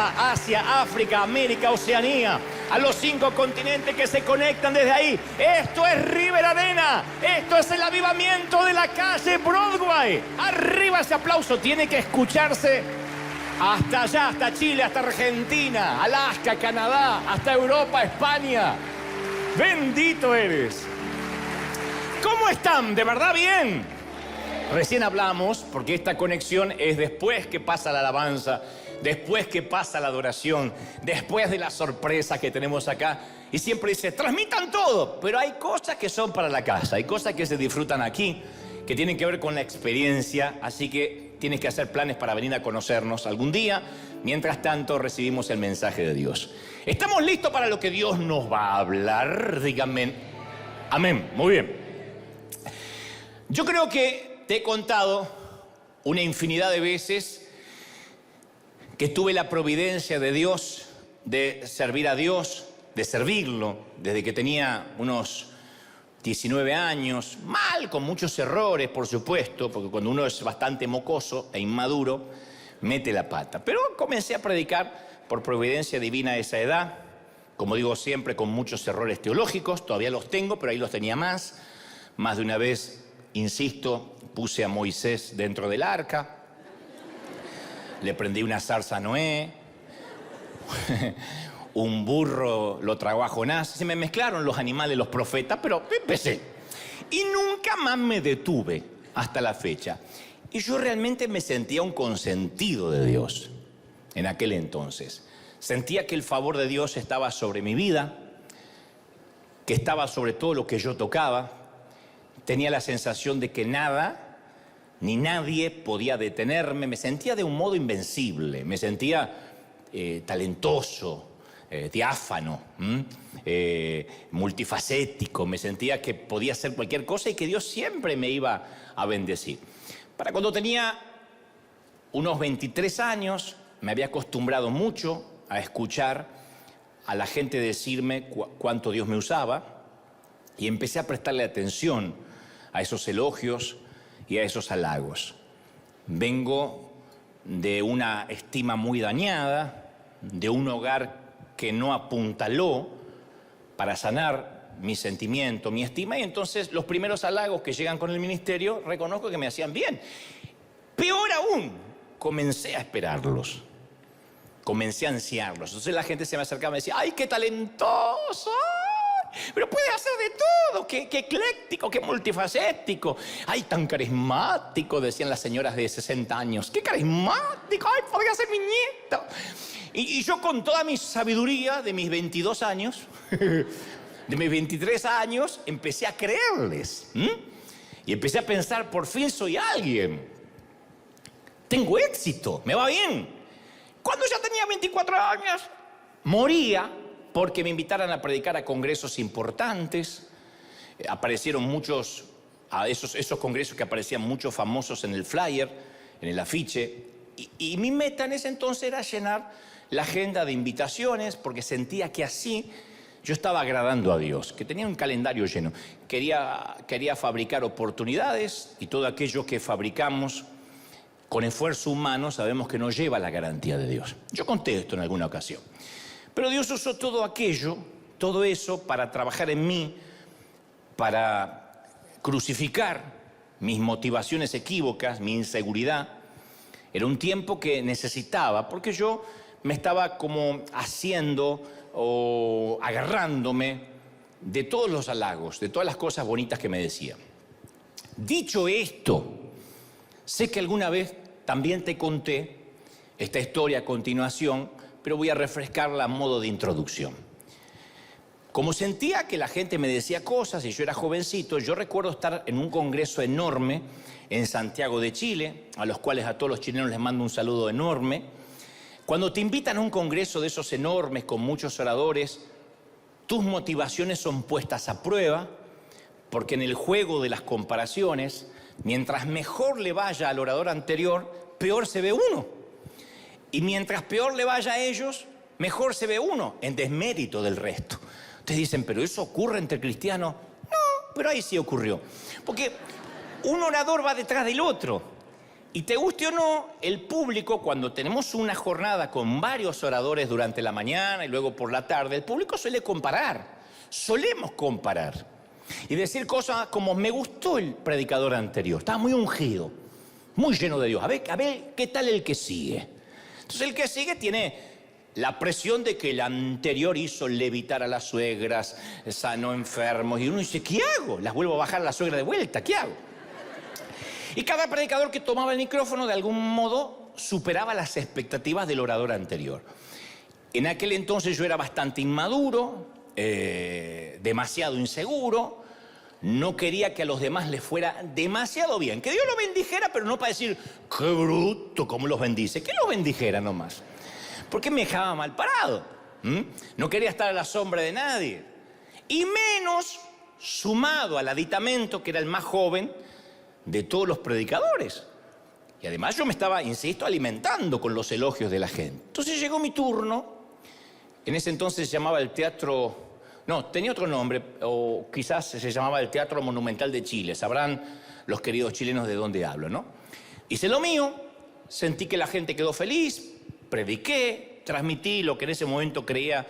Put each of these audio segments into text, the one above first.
Europa, Asia, África, América, Oceanía, a los 5 continentes que se conectan desde ahí. Esto es River Arena, esto es el avivamiento de la calle Broadway. Arriba ese aplauso, tiene que escucharse hasta allá, hasta Chile, hasta Argentina, Alaska, Canadá, hasta Europa, España. Bendito eres. ¿Cómo están? ¿De verdad bien? Recién hablamos, porque esta conexión es después que pasa la alabanza, después que pasa la adoración, después de la sorpresa que tenemos acá. Y siempre dice, transmitan todo, pero hay cosas que son para la casa, hay cosas que se disfrutan aquí, que tienen que ver con la experiencia, así que tienes que hacer planes para venir a conocernos algún día. Mientras tanto, recibimos el mensaje de Dios. ¿Estamos listos para lo que Dios nos va a hablar? Díganme. Amén. Muy bien. Yo creo que te he contado una infinidad de veces que tuve la providencia de Dios, de servir a Dios, de servirlo, desde que tenía unos 19 años, mal, con muchos errores, por supuesto, porque cuando uno es bastante mocoso e inmaduro, mete la pata. Pero comencé a predicar por providencia divina a esa edad, como digo siempre, con muchos errores teológicos, todavía los tengo, pero ahí los tenía más. Más de una vez, insisto, puse a Moisés dentro del arca, le prendí una zarza a Noé, un burro lo tragó a Jonás. Se me mezclaron los animales, los profetas, pero empecé. Y nunca más me detuve hasta la fecha. Y yo realmente me sentía un consentido de Dios en aquel entonces. Sentía que el favor de Dios estaba sobre mi vida, que estaba sobre todo lo que yo tocaba. Tenía la sensación de que nada ni nadie podía detenerme. Me sentía de un modo invencible, me sentía talentoso, diáfano, multifacético. Me sentía que podía hacer cualquier cosa y que Dios siempre me iba a bendecir. Para cuando tenía unos 23 años, me había acostumbrado mucho a escuchar a la gente decirme cuánto Dios me usaba y empecé a prestarle atención a esos elogios y a esos halagos. Vengo de una estima muy dañada, de un hogar que no apuntaló para sanar mi sentimiento, mi estima, y entonces los primeros halagos que llegan con el ministerio reconozco que me hacían bien. Peor aún, comencé a esperarlos, comencé a ansiarlos. Entonces la gente se me acercaba y me decía, ¡ay, qué talentoso! Pero puede hacer de todo, qué ecléctico, qué multifacético. ¡Ay, tan carismático! Decían las señoras de 60 años. ¡Qué carismático! ¡Ay, podría ser mi nieto! Y yo con toda mi sabiduría de mis 22 años, de mis 23 años, empecé a creerles. Y empecé a pensar, por fin soy alguien. Tengo éxito, me va bien. Cuando ya tenía 24 años, moría porque me invitaran a predicar a congresos importantes. Aparecieron muchos, a esos congresos que aparecían muchos famosos en el flyer, en el afiche. Y mi meta en ese entonces era llenar la agenda de invitaciones, porque sentía que así yo estaba agradando a Dios, que tenía un calendario lleno. Quería fabricar oportunidades, y todo aquello que fabricamos con esfuerzo humano sabemos que no lleva la garantía de Dios. Yo conté esto en alguna ocasión. Pero Dios usó todo aquello, todo eso, para trabajar en mí, para crucificar mis motivaciones equívocas, mi inseguridad. Era un tiempo que necesitaba, porque yo me estaba como haciendo o agarrándome de todos los halagos, de todas las cosas bonitas que me decían. Dicho esto, sé que alguna vez también te conté esta historia a continuación, pero voy a refrescarla a modo de introducción. Como sentía que la gente me decía cosas y yo era jovencito, yo recuerdo estar en un congreso enorme en Santiago de Chile, a los cuales a todos los chilenos les mando un saludo enorme. Cuando te invitan a un congreso de esos enormes con muchos oradores, tus motivaciones son puestas a prueba, porque en el juego de las comparaciones, mientras mejor le vaya al orador anterior, peor se ve uno. Y mientras peor le vaya a ellos, mejor se ve uno, en desmérito del resto. Ustedes dicen, ¿pero eso ocurre entre cristianos? No, pero ahí sí ocurrió. Porque un orador va detrás del otro. Y te guste o no, el público, cuando tenemos una jornada con varios oradores durante la mañana y luego por la tarde, el público suele comparar, solemos comparar. Y decir cosas como, me gustó el predicador anterior, estaba muy ungido, muy lleno de Dios. A ver, ¿qué tal el que sigue? Entonces el que sigue tiene la presión de que el anterior hizo levitar a las suegras, sanó enfermos, y uno dice, ¿qué hago? Las vuelvo a bajar a la suegra de vuelta, ¿qué hago? Y cada predicador que tomaba el micrófono de algún modo superaba las expectativas del orador anterior. En aquel entonces yo era bastante inmaduro, demasiado inseguro, no quería que a los demás les fuera demasiado bien. Que Dios los bendijera, pero no para decir, qué bruto, cómo los bendice. Que los bendijera nomás. Porque me dejaba mal parado. No quería estar a la sombra de nadie. Y menos sumado al aditamento, que era el más joven de todos los predicadores. Y además yo me estaba, insisto, alimentando con los elogios de la gente. Entonces llegó mi turno. En ese entonces se llamaba el Teatro... No, tenía otro nombre, o quizás se llamaba el Teatro Monumental de Chile. Sabrán los queridos chilenos de dónde hablo, ¿no? Hice lo mío, sentí que la gente quedó feliz, prediqué, transmití lo que en ese momento creía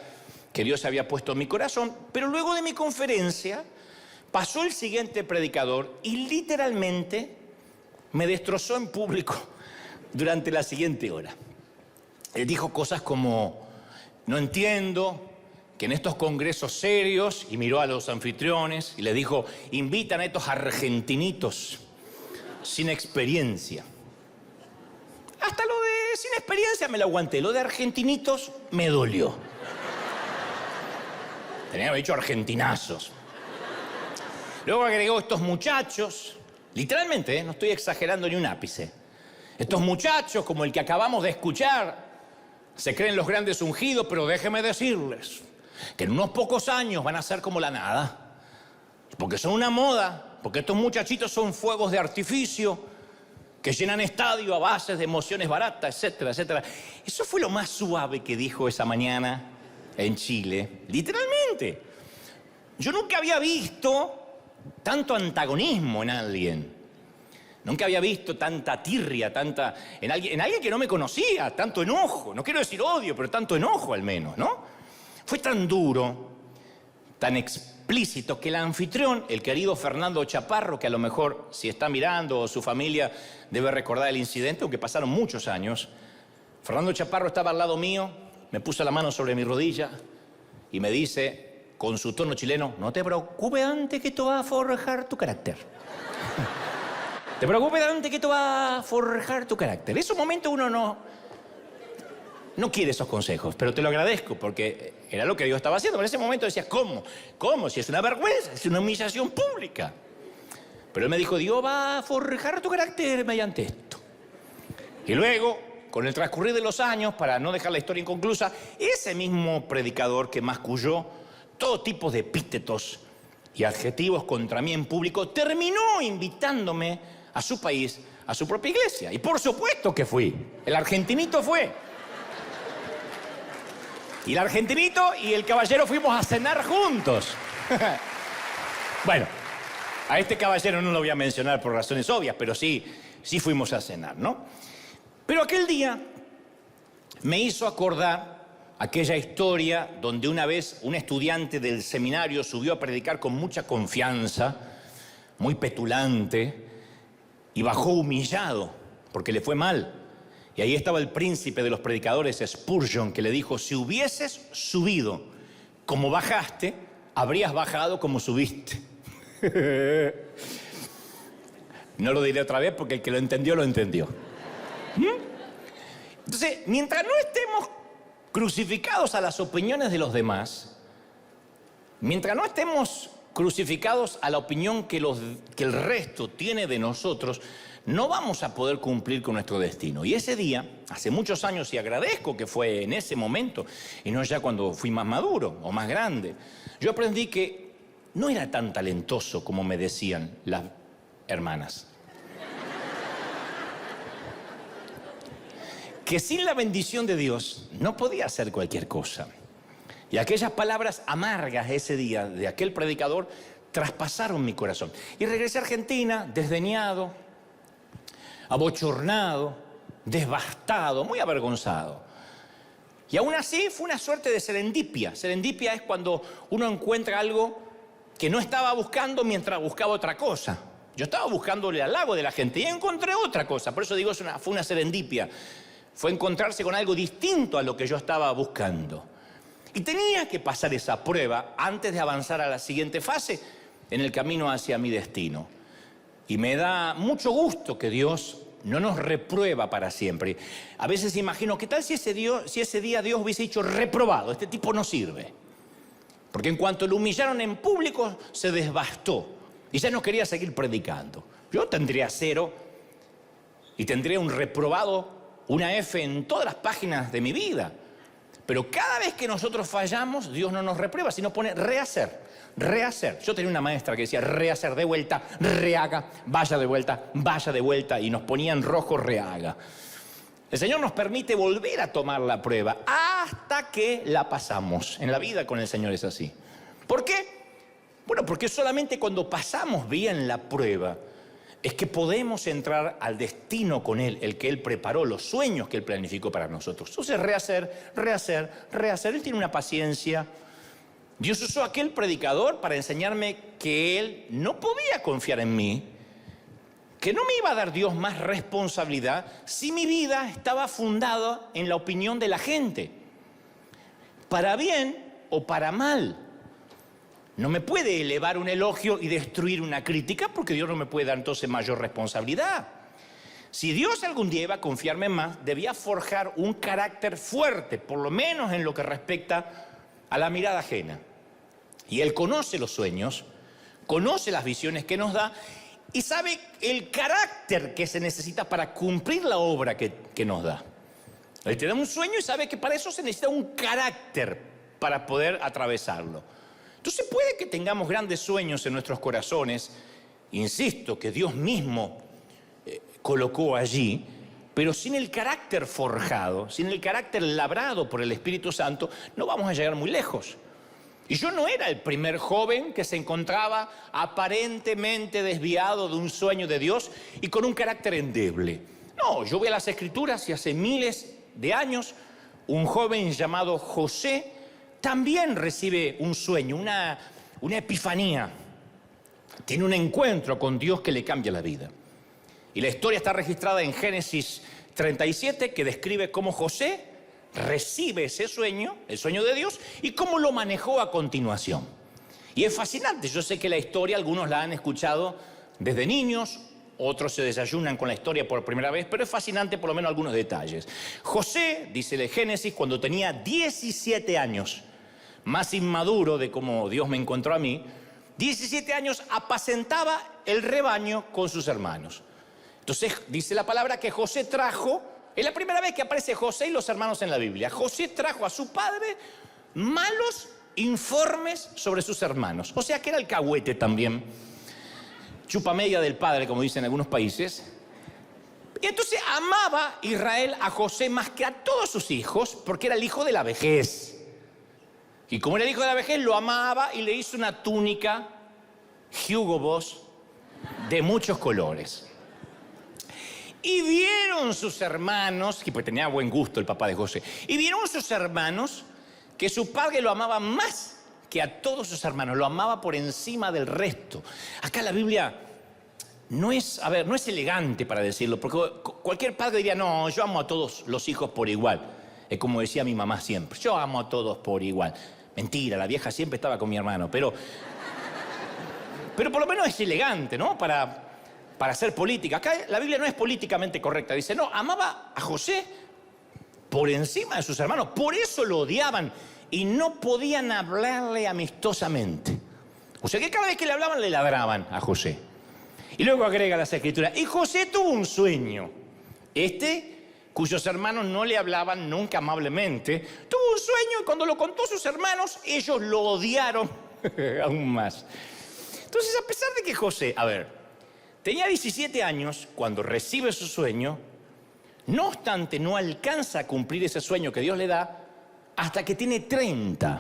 que Dios había puesto en mi corazón, pero luego de mi conferencia pasó el siguiente predicador y literalmente me destrozó en público durante la siguiente hora. Él dijo cosas como, no entiendo que en estos congresos serios, y miró a los anfitriones y le dijo, invitan a estos argentinitos sin experiencia. Hasta lo de sin experiencia me lo aguanté, lo de argentinitos me dolió. Tenía que haber dicho argentinazos. Luego agregó estos muchachos, literalmente, no estoy exagerando ni un ápice. Estos muchachos, como el que acabamos de escuchar, se creen los grandes ungidos, pero déjenme decirles que en unos pocos años van a ser como la nada. Porque son una moda, porque estos muchachitos son fuegos de artificio que llenan estadio a base de emociones baratas, etcétera, etcétera. Eso fue lo más suave que dijo esa mañana en Chile, literalmente. Yo nunca había visto tanto antagonismo en alguien. Nunca había visto tanta tirria, en alguien que no me conocía, tanto enojo. No quiero decir odio, pero tanto enojo al menos, ¿no? Fue tan duro, tan explícito, que el anfitrión, el querido Fernando Chaparro, que a lo mejor si está mirando o su familia debe recordar el incidente, aunque pasaron muchos años, Fernando Chaparro estaba al lado mío, me puso la mano sobre mi rodilla y me dice, con su tono chileno, no te preocupes antes que esto va a forjar tu carácter. Te preocupes antes que esto va a forjar tu carácter. En esos momentos uno no quiere esos consejos, pero te lo agradezco porque era lo que Dios estaba haciendo. En ese momento decías, ¿cómo? ¿Cómo? Si es una vergüenza, es una humillación pública. Pero él me dijo, Dios va a forjar tu carácter mediante esto. Y luego, con el transcurrir de los años, para no dejar la historia inconclusa, ese mismo predicador que masculló todo tipo de epítetos y adjetivos contra mí en público, terminó invitándome a su país, a su propia iglesia. Y por supuesto que fui. El argentinito fue. Y el argentinito y el caballero fuimos a cenar juntos. Bueno, a este caballero no lo voy a mencionar por razones obvias, pero sí fuimos a cenar, ¿no? Pero aquel día me hizo acordar aquella historia donde una vez un estudiante del seminario subió a predicar con mucha confianza, muy petulante, y bajó humillado porque le fue mal. Y ahí estaba el príncipe de los predicadores, Spurgeon, que le dijo, si hubieses subido como bajaste, habrías bajado como subiste. No lo diré otra vez porque el que lo entendió, lo entendió. Entonces, mientras no estemos crucificados a las opiniones de los demás, mientras no estemos crucificados a la opinión que el resto tiene de nosotros, no vamos a poder cumplir con nuestro destino. Y ese día, hace muchos años, y agradezco que fue en ese momento, y no ya cuando fui más maduro o más grande, yo aprendí que no era tan talentoso como me decían las hermanas. Que sin la bendición de Dios no podía hacer cualquier cosa. Y aquellas palabras amargas ese día de aquel predicador traspasaron mi corazón. Y regresé a Argentina, desdeñado, abochornado, devastado, muy avergonzado. Y aún así fue una suerte de serendipia. Serendipia es cuando uno encuentra algo que no estaba buscando mientras buscaba otra cosa. Yo estaba buscándole al halago de la gente y encontré otra cosa. Por eso digo, fue una serendipia. Fue encontrarse con algo distinto a lo que yo estaba buscando. Y tenía que pasar esa prueba antes de avanzar a la siguiente fase en el camino hacia mi destino. Y me da mucho gusto que Dios no nos reprueba para siempre. A veces imagino, ¿qué tal si ese día Dios hubiese dicho reprobado? Este tipo no sirve. Porque en cuanto lo humillaron en público, se desbastó. Y ya no quería seguir predicando. Yo tendría 0 y tendría un reprobado, una F en todas las páginas de mi vida. Pero cada vez que nosotros fallamos, Dios no nos reprueba, sino pone rehacer, rehacer. Yo tenía una maestra que decía rehacer, de vuelta, rehaga, vaya de vuelta, y nos ponía en rojo rehaga. El Señor nos permite volver a tomar la prueba hasta que la pasamos. En la vida con el Señor es así. ¿Por qué? Bueno, porque solamente cuando pasamos bien la prueba es que podemos entrar al destino con Él, el que Él preparó, los sueños que Él planificó para nosotros. Entonces, rehacer, rehacer, rehacer. Él tiene una paciencia. Dios usó a aquel predicador para enseñarme que Él no podía confiar en mí, que no me iba a dar Dios más responsabilidad si mi vida estaba fundada en la opinión de la gente, para bien o para mal. No me puede elevar un elogio y destruir una crítica porque Dios no me puede dar entonces mayor responsabilidad. Si Dios algún día iba a confiarme más, debía forjar un carácter fuerte, por lo menos en lo que respecta a la mirada ajena. Y Él conoce los sueños, conoce las visiones que nos da y sabe el carácter que se necesita para cumplir la obra que nos da. Él te da un sueño y sabe que para eso se necesita un carácter para poder atravesarlo. Entonces puede que tengamos grandes sueños en nuestros corazones, insisto, que Dios mismo colocó allí, pero sin el carácter forjado, sin el carácter labrado por el Espíritu Santo, no vamos a llegar muy lejos. Y yo no era el primer joven que se encontraba aparentemente desviado de un sueño de Dios y con un carácter endeble. No, yo voy a las Escrituras y hace miles de años un joven llamado José también recibe un sueño, una epifanía. Tiene un encuentro con Dios que le cambia la vida. Y la historia está registrada en Génesis 37, que describe cómo José recibe ese sueño, el sueño de Dios, y cómo lo manejó a continuación. Y es fascinante. Yo sé que la historia, algunos la han escuchado desde niños, otros se desayunan con la historia por primera vez, pero es fascinante por lo menos algunos detalles. José, dice el Génesis, cuando tenía 17 años, más inmaduro de como Dios me encontró a mí, 17 años apacentaba el rebaño con sus hermanos. Entonces dice la palabra que José trajo, es la primera vez que aparece José y los hermanos en la Biblia. José trajo a su padre malos informes sobre sus hermanos. O sea que era el cahuete también, chupa media del padre, como dicen en algunos países. Y entonces amaba Israel a José más que a todos sus hijos, porque era el hijo de la vejez. Y como era el hijo de la vejez, lo amaba y le hizo una túnica Hugo Boss de muchos colores. Y vieron sus hermanos, que pues tenía buen gusto el papá de José, y vieron sus hermanos que su padre lo amaba más que a todos sus hermanos, lo amaba por encima del resto. Acá la Biblia no es elegante para decirlo, porque cualquier padre diría, no, yo amo a todos los hijos por igual. Es como decía mi mamá siempre, yo amo a todos por igual. Mentira, la vieja siempre estaba con mi hermano, pero por lo menos es elegante, ¿no? Para hacer política. Acá la Biblia no es políticamente correcta. Dice, no, amaba a José por encima de sus hermanos. Por eso lo odiaban y no podían hablarle amistosamente. O sea que cada vez que le hablaban, le ladraban a José. Y luego agrega las Escrituras, y José tuvo un sueño. Cuyos hermanos no le hablaban nunca amablemente, tuvo un sueño y cuando lo contó a sus hermanos, ellos lo odiaron aún más. Entonces, a pesar de que José, tenía 17 años cuando recibe su sueño, no obstante, no alcanza a cumplir ese sueño que Dios le da hasta que tiene 30.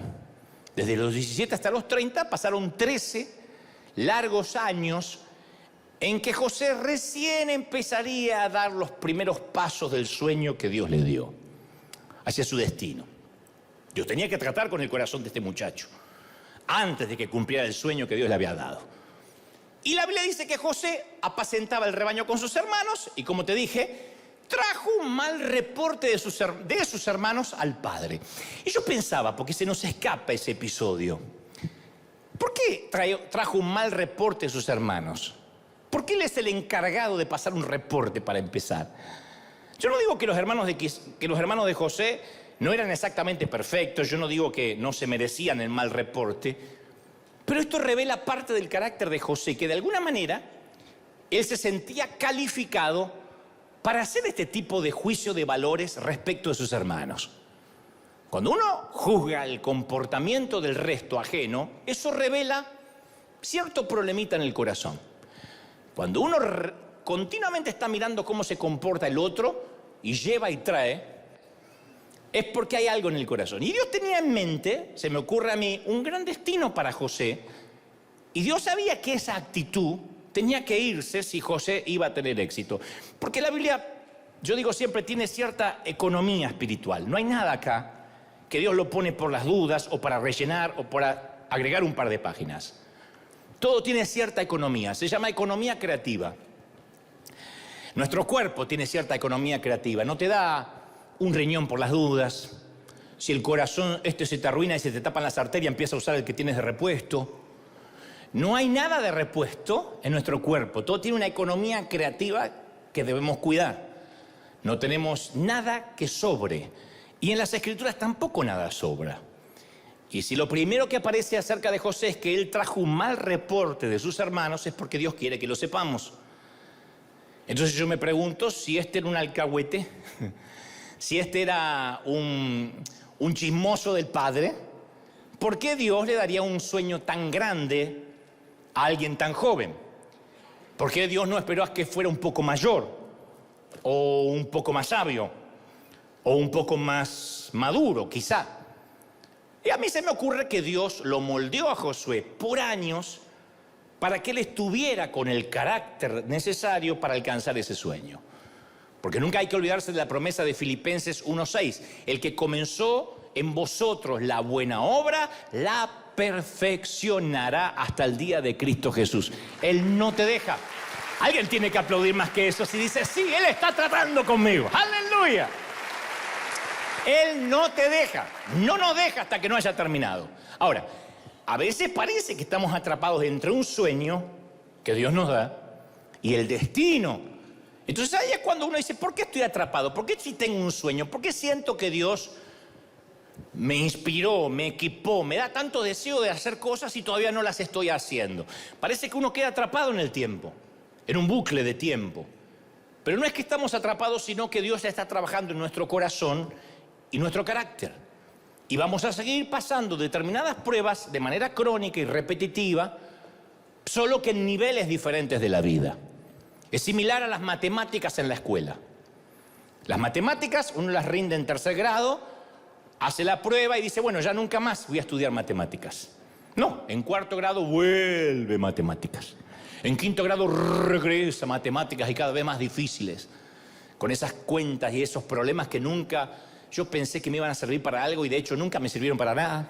Desde los 17 hasta los 30 pasaron 13 largos años en que José recién empezaría a dar los primeros pasos del sueño que Dios le dio hacia su destino. Dios tenía que tratar con el corazón de este muchacho antes de que cumpliera el sueño que Dios le había dado. Y la Biblia dice que José apacentaba el rebaño con sus hermanos y, como te dije, trajo un mal reporte de sus hermanos al padre. Y yo pensaba, porque se nos escapa ese episodio, ¿por qué trajo un mal reporte de sus hermanos? ¿Por qué él es el encargado de pasar un reporte para empezar? Yo no digo que los hermanos de José no eran exactamente perfectos, yo no digo que no se merecían el mal reporte, pero esto revela parte del carácter de José, que de alguna manera él se sentía calificado para hacer este tipo de juicio de valores respecto de sus hermanos. Cuando uno juzga el comportamiento del resto ajeno, eso revela cierto problemita en el corazón. Cuando uno continuamente está mirando cómo se comporta el otro y lleva y trae, es porque hay algo en el corazón. Y Dios tenía en mente, se me ocurre a mí, un gran destino para José. Y Dios sabía que esa actitud tenía que irse si José iba a tener éxito. Porque la Biblia, yo digo siempre, tiene cierta economía espiritual. No hay nada acá que Dios lo pone por las dudas o para rellenar o para agregar un par de páginas. Todo tiene cierta economía, se llama economía creativa. Nuestro cuerpo tiene cierta economía creativa, no te da un riñón por las dudas. Si el corazón se te arruina y se te tapan las arterias, empieza a usar el que tienes de repuesto. No hay nada de repuesto en nuestro cuerpo, todo tiene una economía creativa que debemos cuidar. No tenemos nada que sobre, y en las Escrituras tampoco nada sobra. Y si lo primero que aparece acerca de José es que él trajo un mal reporte de sus hermanos, es porque Dios quiere que lo sepamos. Entonces yo me pregunto si este era un alcahuete, si este era un chismoso del padre, ¿por qué Dios le daría un sueño tan grande a alguien tan joven? ¿Por qué Dios no esperó a que fuera un poco mayor, o un poco más sabio, o un poco más maduro, quizá? Y a mí se me ocurre que Dios lo moldeó a Josué por años para que él estuviera con el carácter necesario para alcanzar ese sueño. Porque nunca hay que olvidarse de la promesa de Filipenses 1:6. El que comenzó en vosotros la buena obra, la perfeccionará hasta el día de Cristo Jesús. Él no te deja. Alguien tiene que aplaudir más que eso si dice, sí, Él está tratando conmigo. ¡Aleluya! Él no te deja, no nos deja hasta que no haya terminado. Ahora, a veces parece que estamos atrapados entre un sueño que Dios nos da y el destino. Entonces ahí es cuando uno dice, ¿por qué estoy atrapado? ¿Por qué si tengo un sueño? ¿Por qué siento que Dios me inspiró, me equipó, me da tanto deseo de hacer cosas y todavía no las estoy haciendo? Parece que uno queda atrapado en el tiempo, en un bucle de tiempo. Pero no es que estamos atrapados, sino que Dios está trabajando en nuestro corazón y nuestro carácter. Y vamos a seguir pasando determinadas pruebas de manera crónica y repetitiva, solo que en niveles diferentes de la vida. Es similar a las matemáticas en la escuela. Las matemáticas, uno las rinde en tercer grado, hace la prueba y dice, bueno, ya nunca más voy a estudiar matemáticas. No, en cuarto grado vuelve matemáticas. En quinto grado regresa matemáticas y cada vez más difíciles. Con esas cuentas y esos problemas que nunca yo pensé que me iban a servir para algo y de hecho nunca me sirvieron para nada.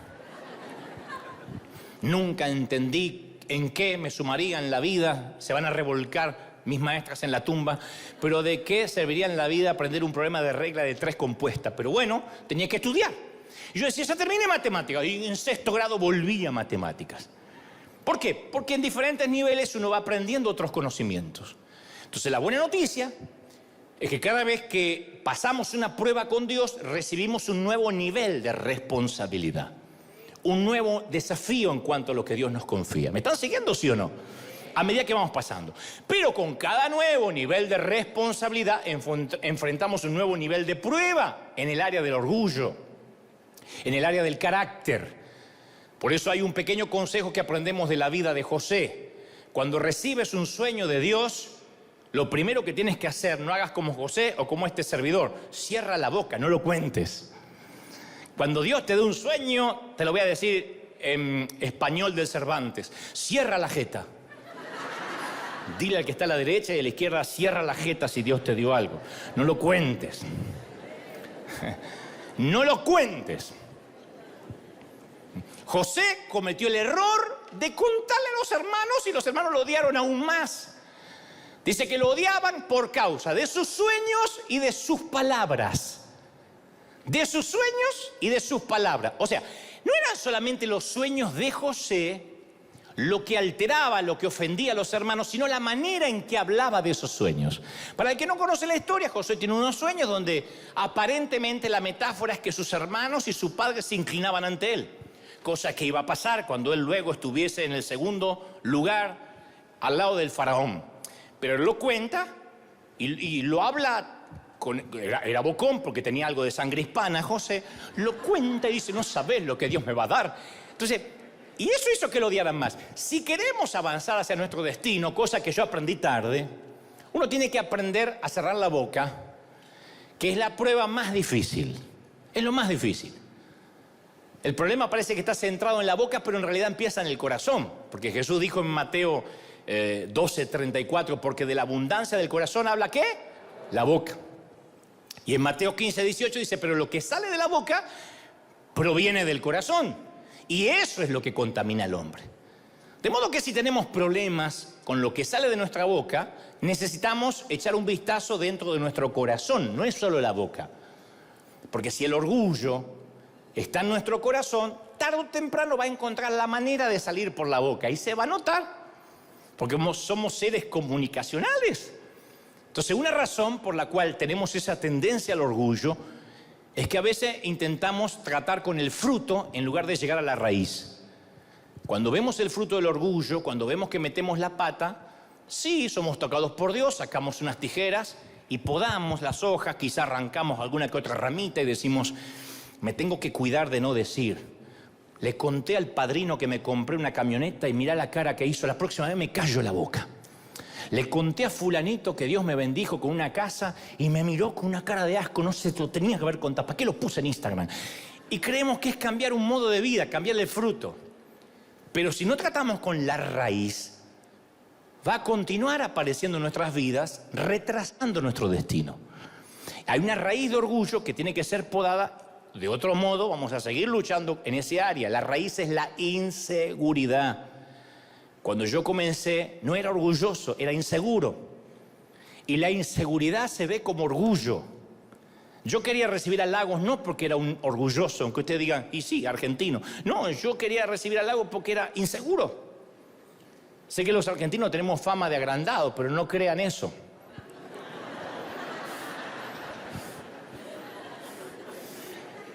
Nunca entendí en qué me sumaría en la vida. Se van a revolcar mis maestras en la tumba. Pero ¿de qué serviría en la vida aprender un problema de regla de 3 compuesta? Pero bueno, tenía que estudiar. Y yo decía, ya terminé matemáticas. Y en sexto grado volví a matemáticas. ¿Por qué? Porque en diferentes niveles uno va aprendiendo otros conocimientos. Entonces la buena noticia es que cada vez que pasamos una prueba con Dios, recibimos un nuevo nivel de responsabilidad. Un nuevo desafío en cuanto a lo que Dios nos confía. ¿Me están siguiendo, sí o no? A medida que vamos pasando. Pero con cada nuevo nivel de responsabilidad enfrentamos un nuevo nivel de prueba en el área del orgullo, en el área del carácter. Por eso hay un pequeño consejo que aprendemos de la vida de José. Cuando recibes un sueño de Dios, lo primero que tienes que hacer, no hagas como José o como este servidor, cierra la boca, no lo cuentes. Cuando Dios te dé un sueño, te lo voy a decir en español del Cervantes, cierra la jeta. Dile al que está a la derecha y a la izquierda, cierra la jeta si Dios te dio algo. No lo cuentes. No lo cuentes. José cometió el error de contarle a los hermanos y los hermanos lo odiaron aún más. Dice que lo odiaban por causa de sus sueños y de sus palabras. De sus sueños y de sus palabras. O sea, no eran solamente los sueños de José lo que alteraba, lo que ofendía a los hermanos, sino la manera en que hablaba de esos sueños. Para el que no conoce la historia, José tiene unos sueños donde aparentemente la metáfora es que sus hermanos y su padre se inclinaban ante él. Cosa que iba a pasar cuando él luego estuviese en el segundo lugar al lado del faraón. Pero él lo cuenta y lo habla, era bocón porque tenía algo de sangre hispana, José, lo cuenta y dice, no sabés lo que Dios me va a dar. Entonces, y eso hizo que lo odiaran más. Si queremos avanzar hacia nuestro destino, cosa que yo aprendí tarde, uno tiene que aprender a cerrar la boca, que es la prueba más difícil. Es lo más difícil. El problema parece que está centrado en la boca, pero en realidad empieza en el corazón. Porque Jesús dijo en Mateo 12:34, porque de la abundancia del corazón habla ¿qué? La boca. Y en Mateo 15:18 dice, pero lo que sale de la boca proviene del corazón. Y eso es lo que contamina al hombre. De modo que si tenemos problemas con lo que sale de nuestra boca, necesitamos echar un vistazo dentro de nuestro corazón, no es solo la boca. Porque si el orgullo está en nuestro corazón, tarde o temprano va a encontrar la manera de salir por la boca y se va a notar, porque somos seres comunicacionales. Entonces, una razón por la cual tenemos esa tendencia al orgullo es que a veces intentamos tratar con el fruto en lugar de llegar a la raíz. Cuando vemos el fruto del orgullo, cuando vemos que metemos la pata, sí, somos tocados por Dios, sacamos unas tijeras y podamos las hojas, quizá arrancamos alguna que otra ramita y decimos, me tengo que cuidar de no decir. Le conté al padrino que me compré una camioneta y mirá la cara que hizo, la próxima vez me callo la boca. Le conté a fulanito que Dios me bendijo con una casa y me miró con una cara de asco, no sé, lo tenía que haber contado, ¿para qué lo puse en Instagram? Y creemos que es cambiar un modo de vida, cambiarle el fruto. Pero si no tratamos con la raíz, va a continuar apareciendo en nuestras vidas, retrasando nuestro destino. Hay una raíz de orgullo que tiene que ser podada. De otro modo, vamos a seguir luchando en ese área. La raíz es la inseguridad. Cuando yo comencé, no era orgulloso, era inseguro. Y la inseguridad se ve como orgullo. Yo quería recibir halagos no porque era un orgulloso, aunque ustedes digan, y sí, argentino. No, yo quería recibir halagos porque era inseguro. Sé que los argentinos tenemos fama de agrandados, pero no crean eso.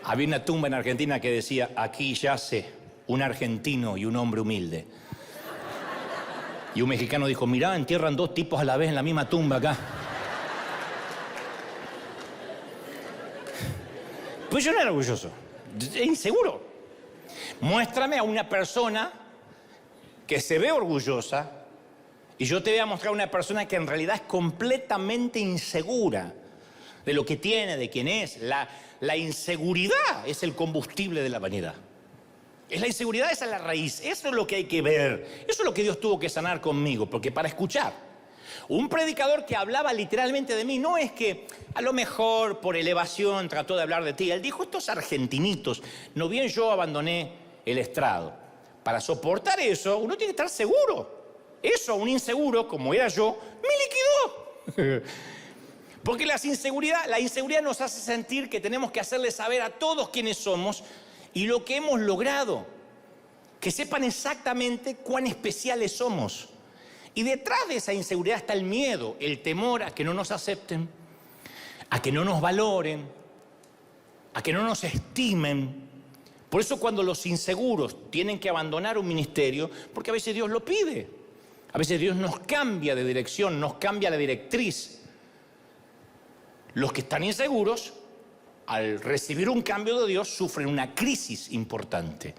Había una tumba en Argentina que decía, aquí yace un argentino y un hombre humilde. Y un mexicano dijo, mirá, entierran dos tipos a la vez en la misma tumba acá. Pues yo no era orgulloso, inseguro. Muéstrame a una persona que se ve orgullosa y yo te voy a mostrar a una persona que en realidad es completamente insegura de lo que tiene, de quién es. La inseguridad es el combustible de la vanidad. Es la inseguridad, esa es la raíz. Eso es lo que hay que ver. Eso es lo que Dios tuvo que sanar conmigo. Porque para escuchar un predicador que hablaba literalmente de mí, no es que a lo mejor por elevación trató de hablar de ti. Él dijo, estos argentinitos, no bien yo abandoné el estrado. Para soportar eso, uno tiene que estar seguro. Eso, un inseguro, como era yo, me liquidó. Porque la inseguridad nos hace sentir que tenemos que hacerle saber a todos quiénes somos y lo que hemos logrado. Que sepan exactamente cuán especiales somos. Y detrás de esa inseguridad está el miedo, el temor a que no nos acepten, a que no nos valoren, a que no nos estimen. Por eso cuando los inseguros tienen que abandonar un ministerio, porque a veces Dios lo pide. A veces Dios nos cambia de dirección, nos cambia la directriz. Los que están inseguros, al recibir un cambio de Dios, sufren una crisis importante.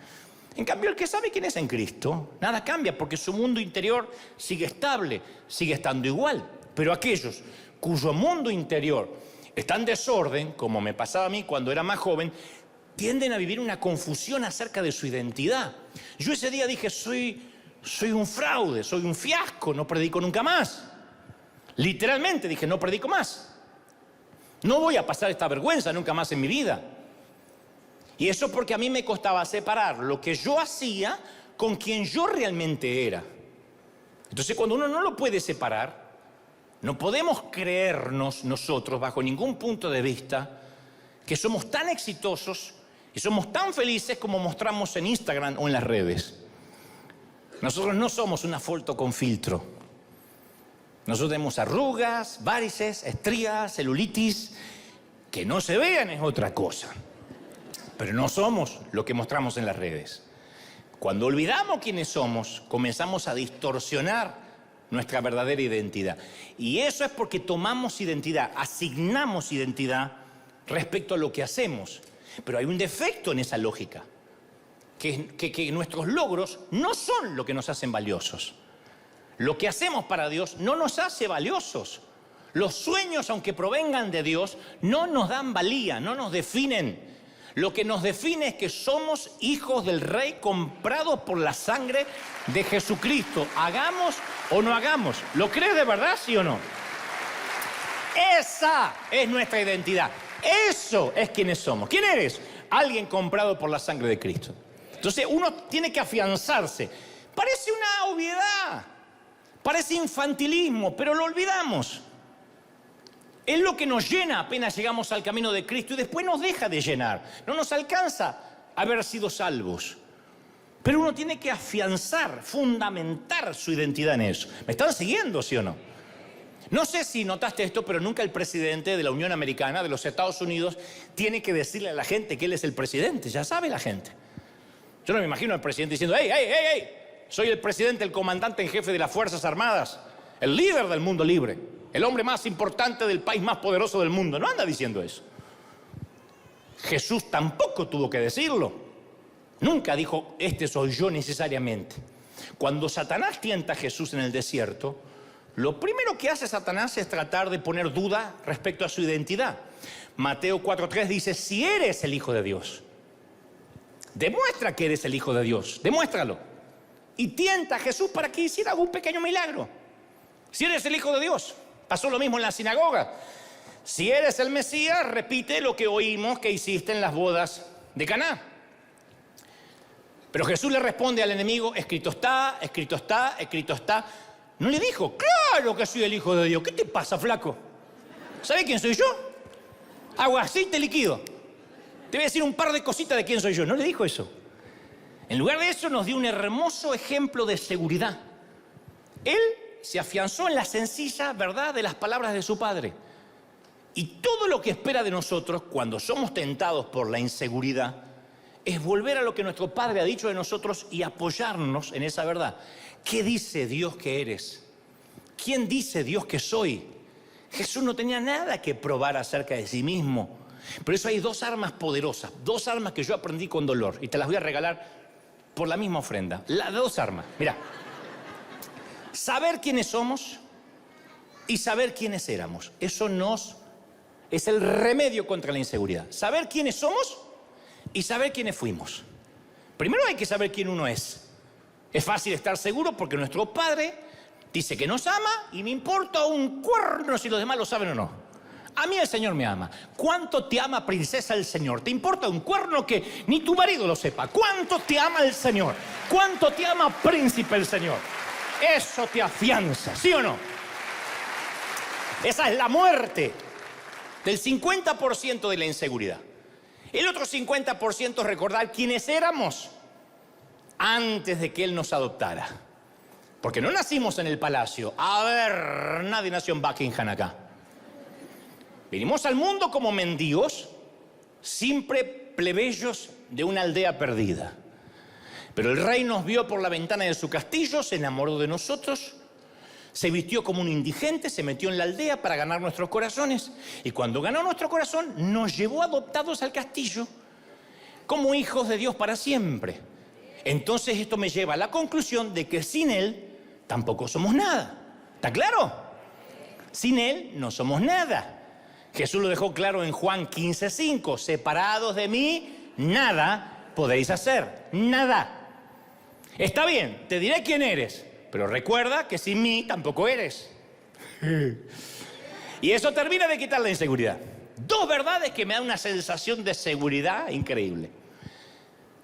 En cambio, el que sabe quién es en Cristo, nada cambia porque su mundo interior sigue estable, sigue estando igual. Pero aquellos cuyo mundo interior está en desorden, como me pasaba a mí cuando era más joven, tienden a vivir una confusión acerca de su identidad. Yo ese día dije, soy soy un fraude, soy un fiasco, no predico nunca más. Literalmente dije, no predico más. No voy a pasar esta vergüenza nunca más en mi vida. Y eso porque a mí me costaba separar lo que yo hacía con quien yo realmente era. Entonces, cuando uno no lo puede separar, no podemos creernos nosotros, bajo ningún punto de vista, que somos tan exitosos y somos tan felices como mostramos en Instagram o en las redes. Nosotros no somos una foto con filtro. Nosotros tenemos arrugas, varices, estrías, celulitis. Que no se vean es otra cosa. Pero no somos lo que mostramos en las redes. Cuando olvidamos quiénes somos, comenzamos a distorsionar nuestra verdadera identidad. Y eso es porque tomamos identidad, asignamos identidad respecto a lo que hacemos. Pero hay un defecto en esa lógica, que nuestros logros no son lo que nos hacen valiosos. Lo que hacemos para Dios no nos hace valiosos. Los sueños, aunque provengan de Dios, no nos dan valía, no nos definen. Lo que nos define es que somos hijos del Rey comprados por la sangre de Jesucristo. Hagamos o no hagamos. ¿Lo crees de verdad, sí o no? Esa es nuestra identidad. Eso es quienes somos. ¿Quién eres? Alguien comprado por la sangre de Cristo. Entonces uno tiene que afianzarse. Parece una obviedad, parece infantilismo, pero lo olvidamos. Es lo que nos llena apenas llegamos al camino de Cristo y después nos deja de llenar. No nos alcanza haber sido salvos. Pero uno tiene que afianzar, fundamentar su identidad en eso. ¿Me están siguiendo, sí o no? No sé si notaste esto, pero nunca el presidente de la Unión Americana, de los Estados Unidos, tiene que decirle a la gente que él es el presidente. Ya sabe la gente. Yo no me imagino al presidente diciendo, ¡hey! Soy el presidente, el comandante en jefe de las Fuerzas Armadas, el líder del mundo libre, el hombre más importante del país más poderoso del mundo. No anda diciendo eso. Jesús tampoco tuvo que decirlo. Nunca dijo, este soy yo necesariamente. Cuando Satanás tienta a Jesús en el desierto, lo primero que hace Satanás es tratar de poner duda respecto a su identidad. Mateo 4:3 dice, si eres el Hijo de Dios, demuestra que eres el Hijo de Dios, demuéstralo. Y tienta a Jesús para que hiciera algún pequeño milagro. Si eres el Hijo de Dios, pasó lo mismo en la sinagoga. Si eres el Mesías, repite lo que oímos que hiciste en las bodas de Caná. Pero Jesús le responde al enemigo, escrito está, escrito está, escrito está. No le dijo, claro que soy el Hijo de Dios. ¿Qué te pasa, flaco? ¿Sabes quién soy yo? Agua, aceite, líquido. Te voy a decir un par de cositas de quién soy yo. No le dijo eso. En lugar de eso nos dio un hermoso ejemplo de seguridad. Él se afianzó en la sencilla verdad de las palabras de su Padre. Y todo lo que espera de nosotros cuando somos tentados por la inseguridad es volver a lo que nuestro Padre ha dicho de nosotros y apoyarnos en esa verdad. ¿Qué dice Dios que eres? ¿Quién dice Dios que soy? Jesús no tenía nada que probar acerca de sí mismo. Por eso hay dos armas poderosas, dos armas que yo aprendí con dolor y te las voy a regalar por la misma ofrenda. Las dos armas, mira. Saber quiénes somos y saber quiénes éramos. Eso es el remedio contra la inseguridad. Saber quiénes somos y saber quiénes fuimos. Primero hay que saber quién uno es. Es fácil estar seguro porque nuestro Padre dice que nos ama y me importa un cuerno si los demás lo saben o no. A mí el Señor me ama. ¿Cuánto te ama, princesa, el Señor? ¿Te importa un cuerno que ni tu marido lo sepa? ¿Cuánto te ama el Señor? ¿Cuánto te ama, príncipe, el Señor? Eso te afianza, ¿sí o no? Esa es la muerte del 50% de la inseguridad. El otro 50% es recordar quiénes éramos antes de que Él nos adoptara. Porque no nacimos en el palacio. A ver, nadie nació en Buckingham acá. Vinimos al mundo como mendigos, simple plebeyos de una aldea perdida. Pero el rey nos vio por la ventana de su castillo, se enamoró de nosotros, se vistió como un indigente, se metió en la aldea para ganar nuestros corazones. Y cuando ganó nuestro corazón, nos llevó adoptados al castillo como hijos de Dios para siempre. Entonces esto me lleva a la conclusión de que sin Él tampoco somos nada. ¿Está claro? Sin Él no somos nada. Jesús lo dejó claro en Juan 15:5. Separados de mí, nada podéis hacer. Nada. Está bien, te diré quién eres, pero recuerda que sin mí tampoco eres. Y eso termina de quitar la inseguridad. Dos verdades que me dan una sensación de seguridad increíble.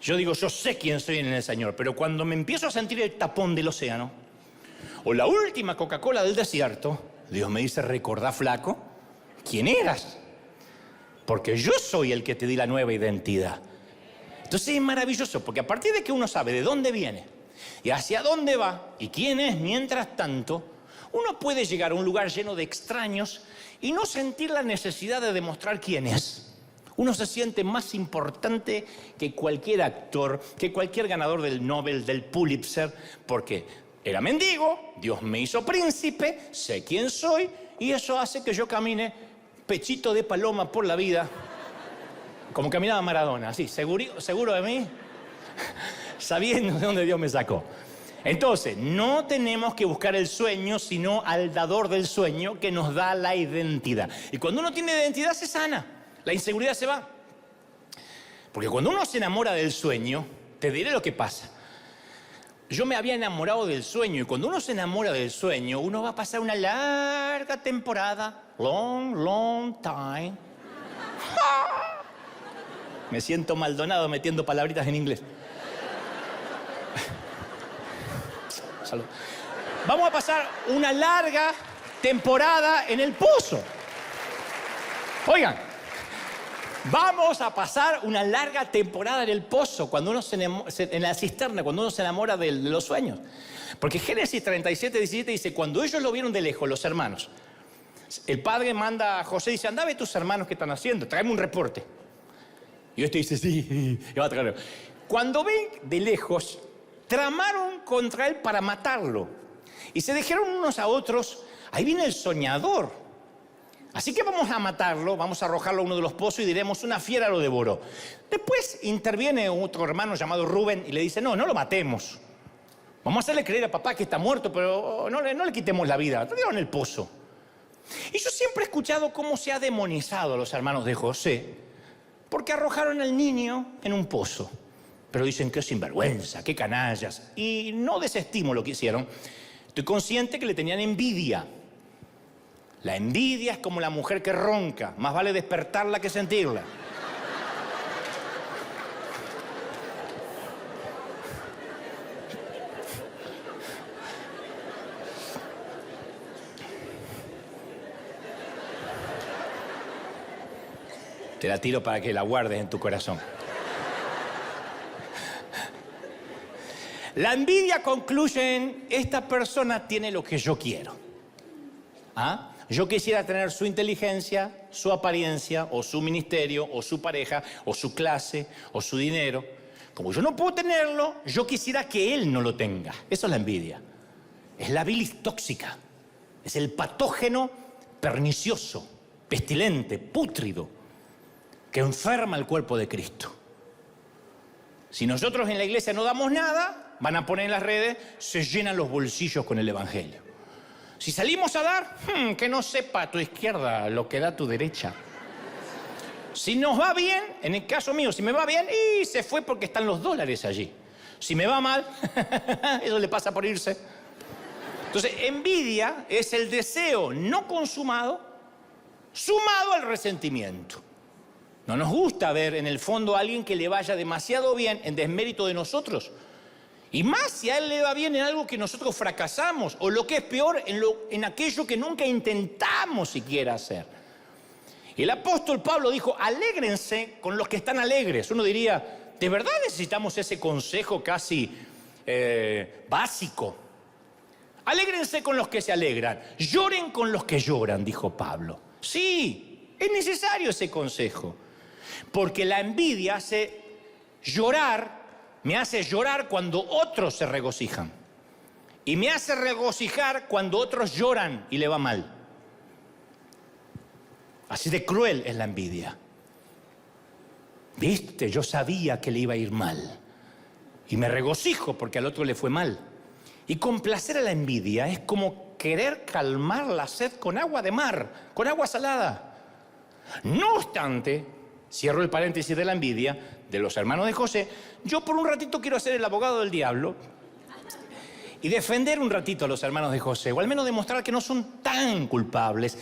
Yo digo, yo sé quién soy en el Señor, pero cuando me empiezo a sentir el tapón del océano, o la última Coca-Cola del desierto, Dios me dice, recordá, flaco, quién eras. Porque yo soy el que te di la nueva identidad. Entonces es maravilloso, porque a partir de que uno sabe de dónde viene y hacia dónde va y quién es mientras tanto, uno puede llegar a un lugar lleno de extraños y no sentir la necesidad de demostrar quién es. Uno se siente más importante que cualquier actor, que cualquier ganador del Nobel, del Pulitzer, porque era mendigo, Dios me hizo príncipe, sé quién soy y eso hace que yo camine pechito de paloma por la vida, como caminaba Maradona, así, seguro de mí, sabiendo de dónde Dios me sacó. Entonces, no tenemos que buscar el sueño, sino al dador del sueño que nos da la identidad. Y cuando uno tiene identidad se sana, la inseguridad se va. Porque cuando uno se enamora del sueño, te diré lo que pasa. Yo me había enamorado del sueño y cuando uno se enamora del sueño, uno va a pasar una larga temporada, long time. Me siento Maldonado metiendo palabritas en inglés. Salud. Vamos a pasar una larga temporada en el pozo. Oigan, vamos a pasar una larga temporada en el pozo, cuando uno en la cisterna, cuando uno se enamora de los sueños. Porque Génesis 37, 17 dice, cuando ellos lo vieron de lejos, los hermanos, el padre manda a José y dice, anda a ver tus hermanos qué están haciendo, tráeme un reporte. Y este dice, sí, y va a traerlo. Cuando ven de lejos, tramaron contra él para matarlo. Y se dijeron unos a otros, ahí viene el soñador. Así que vamos a matarlo, vamos a arrojarlo a uno de los pozos y diremos, una fiera lo devoró. Después interviene otro hermano llamado Rubén y le dice, no lo matemos. Vamos a hacerle creer a papá que está muerto, pero no le quitemos la vida, lo en el pozo. Y yo siempre he escuchado cómo se ha demonizado a los hermanos de José, porque arrojaron al niño en un pozo. Pero dicen que es sinvergüenza, qué canallas. Y no desestimo lo que hicieron. Estoy consciente que le tenían envidia. La envidia es como la mujer que ronca. Más vale despertarla que sentirla. Te la tiro para que la guardes en tu corazón. La envidia concluye en, esta persona tiene lo que yo quiero. ¿Ah? Yo quisiera tener su inteligencia, su apariencia, o su ministerio, o su pareja, o su clase, o su dinero. Como yo no puedo tenerlo, yo quisiera que él no lo tenga. Eso es la envidia. Es la bilis tóxica. Es el patógeno pernicioso, pestilente, pútrido, que enferma el cuerpo de Cristo. Si nosotros en la iglesia no damos nada, van a poner en las redes, se llenan los bolsillos con el evangelio. Si salimos a dar, que no sepa a tu izquierda lo que da tu derecha. Si nos va bien, en el caso mío, si me va bien, y se fue porque están los dólares allí. Si me va mal, eso le pasa por irse. Entonces, envidia es el deseo no consumado, sumado al resentimiento. No nos gusta ver en el fondo a alguien que le vaya demasiado bien en desmérito de nosotros. Y más si a él le va bien en algo que nosotros fracasamos, o lo que es peor, en aquello que nunca intentamos siquiera hacer. Y el apóstol Pablo dijo, alégrense con los que están alegres. Uno diría, ¿de verdad necesitamos ese consejo casi básico? Alégrense con los que se alegran, lloren con los que lloran, dijo Pablo. Sí, es necesario ese consejo. Porque la envidia me hace llorar cuando otros se regocijan. Y me hace regocijar cuando otros lloran y le va mal. Así de cruel es la envidia. ¿Viste? Yo sabía que le iba a ir mal. Y me regocijo porque al otro le fue mal. Y complacer a la envidia es como querer calmar la sed con agua de mar, con agua salada. No obstante, cierro el paréntesis de la envidia de los hermanos de José, yo por un ratito quiero hacer el abogado del diablo y defender un ratito a los hermanos de José, o al menos demostrar que no son tan culpables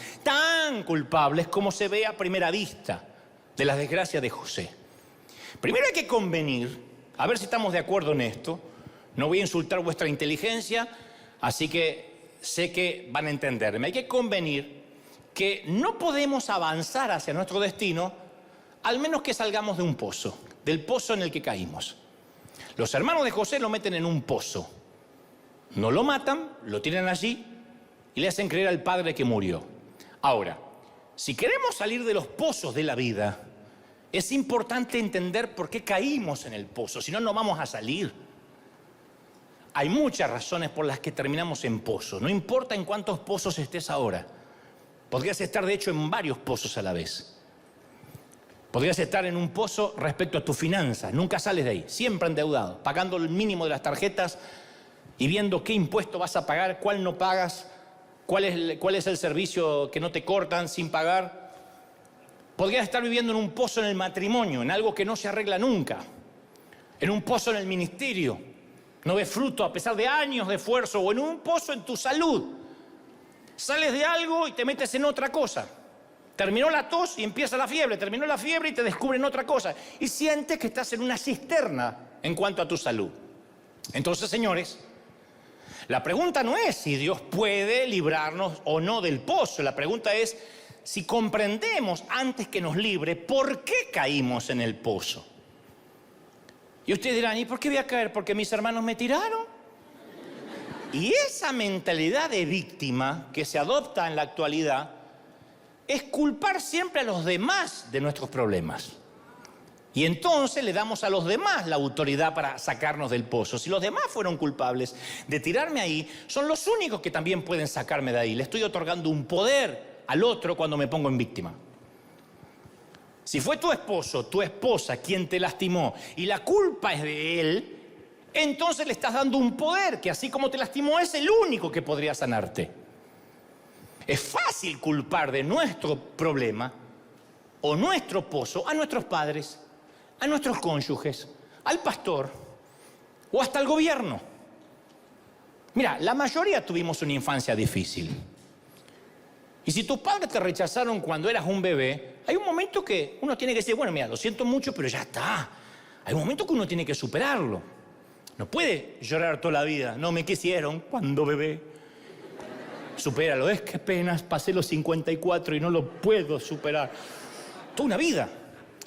como se ve a primera vista de las desgracias de José. Primero hay que convenir, a ver si estamos de acuerdo en esto. No voy a insultar vuestra inteligencia, así que sé que van a entenderme. Hay que convenir que no podemos avanzar hacia nuestro destino al menos que salgamos de un pozo, del pozo en el que caímos. Los hermanos de José lo meten en un pozo. No lo matan, lo tienen allí y le hacen creer al padre que murió. Ahora, si queremos salir de los pozos de la vida, es importante entender por qué caímos en el pozo, si no, no vamos a salir. Hay muchas razones por las que terminamos en pozos. No importa en cuántos pozos estés ahora. Podrías estar, de hecho, en varios pozos a la vez. Podrías estar en un pozo respecto a tus finanzas. Nunca sales de ahí. Siempre endeudado. Pagando el mínimo de las tarjetas y viendo qué impuesto vas a pagar, cuál no pagas, cuál es el servicio que no te cortan sin pagar. Podrías estar viviendo en un pozo en el matrimonio, en algo que no se arregla nunca. En un pozo en el ministerio. No ves fruto a pesar de años de esfuerzo. O en un pozo en tu salud. Sales de algo y te metes en otra cosa. Terminó la tos y empieza la fiebre. Terminó la fiebre y te descubren otra cosa. Y sientes que estás en una cisterna en cuanto a tu salud. Entonces, señores, la pregunta no es si Dios puede librarnos o no del pozo. La pregunta es si comprendemos antes que nos libre por qué caímos en el pozo. Y ustedes dirán, ¿y por qué voy a caer? ¿Porque mis hermanos me tiraron? Y esa mentalidad de víctima que se adopta en la actualidad es culpar siempre a los demás de nuestros problemas. Y entonces le damos a los demás la autoridad para sacarnos del pozo. Si los demás fueron culpables de tirarme ahí, son los únicos que también pueden sacarme de ahí. Le estoy otorgando un poder al otro cuando me pongo en víctima. Si fue tu esposo, tu esposa quien te lastimó y la culpa es de él, entonces le estás dando un poder que así como te lastimó es el único que podría sanarte. Es fácil culpar de nuestro problema o nuestro pozo a nuestros padres, a nuestros cónyuges, al pastor o hasta al gobierno. Mira, la mayoría tuvimos una infancia difícil. Y si tus padres te rechazaron cuando eras un bebé, hay un momento que uno tiene que decir, bueno, mira, lo siento mucho, pero ya está. Hay un momento que uno tiene que superarlo. No puede llorar toda la vida. No me quisieron cuando bebé. Supéralo. Es que apenas pasé los 54 y no lo puedo superar. Toda una vida.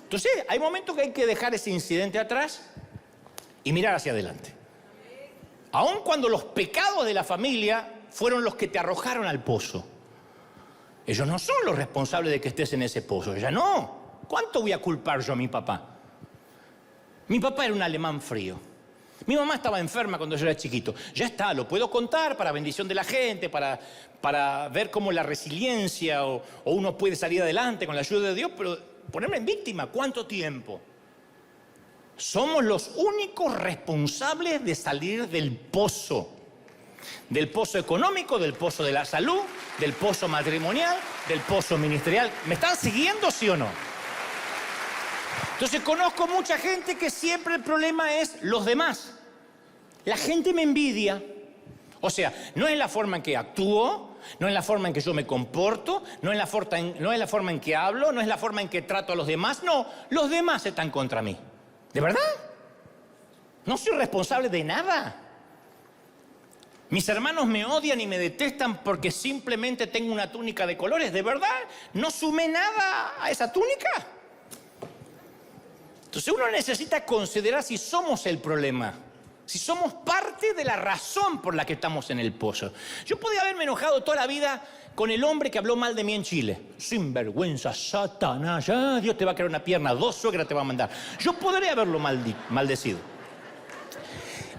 Entonces, hay momentos que hay que dejar ese incidente atrás y mirar hacia adelante. Aun cuando los pecados de la familia fueron los que te arrojaron al pozo. Ellos no son los responsables de que estés en ese pozo. Ya no. ¿Cuánto voy a culpar yo a mi papá? Mi papá era un alemán frío. Mi mamá estaba enferma cuando yo era chiquito. Ya está, lo puedo contar para bendición de la gente, para ver cómo la resiliencia o uno puede salir adelante con la ayuda de Dios, pero ponerme en víctima, ¿cuánto tiempo? Somos los únicos responsables de salir del pozo. Del pozo económico, del pozo de la salud, del pozo matrimonial, del pozo ministerial. ¿Me están siguiendo, sí o no? Entonces conozco mucha gente que siempre el problema es los demás. La gente me envidia. O sea, no es la forma en que actúo, no es la forma en que yo me comporto, no es la forma en que hablo, no es la forma en que trato a los demás. No, los demás están contra mí. ¿De verdad? No soy responsable de nada. Mis hermanos me odian y me detestan porque simplemente tengo una túnica de colores. ¿De verdad? ¿No sumé nada a esa túnica? Entonces uno necesita considerar si somos el problema, si somos parte de la razón por la que estamos en el pozo. Yo podía haberme enojado toda la vida con el hombre que habló mal de mí en Chile. Sinvergüenza, Satanás, ya Dios te va a crear una pierna, 2 suegras te va a mandar. Yo podría haberlo maldecido.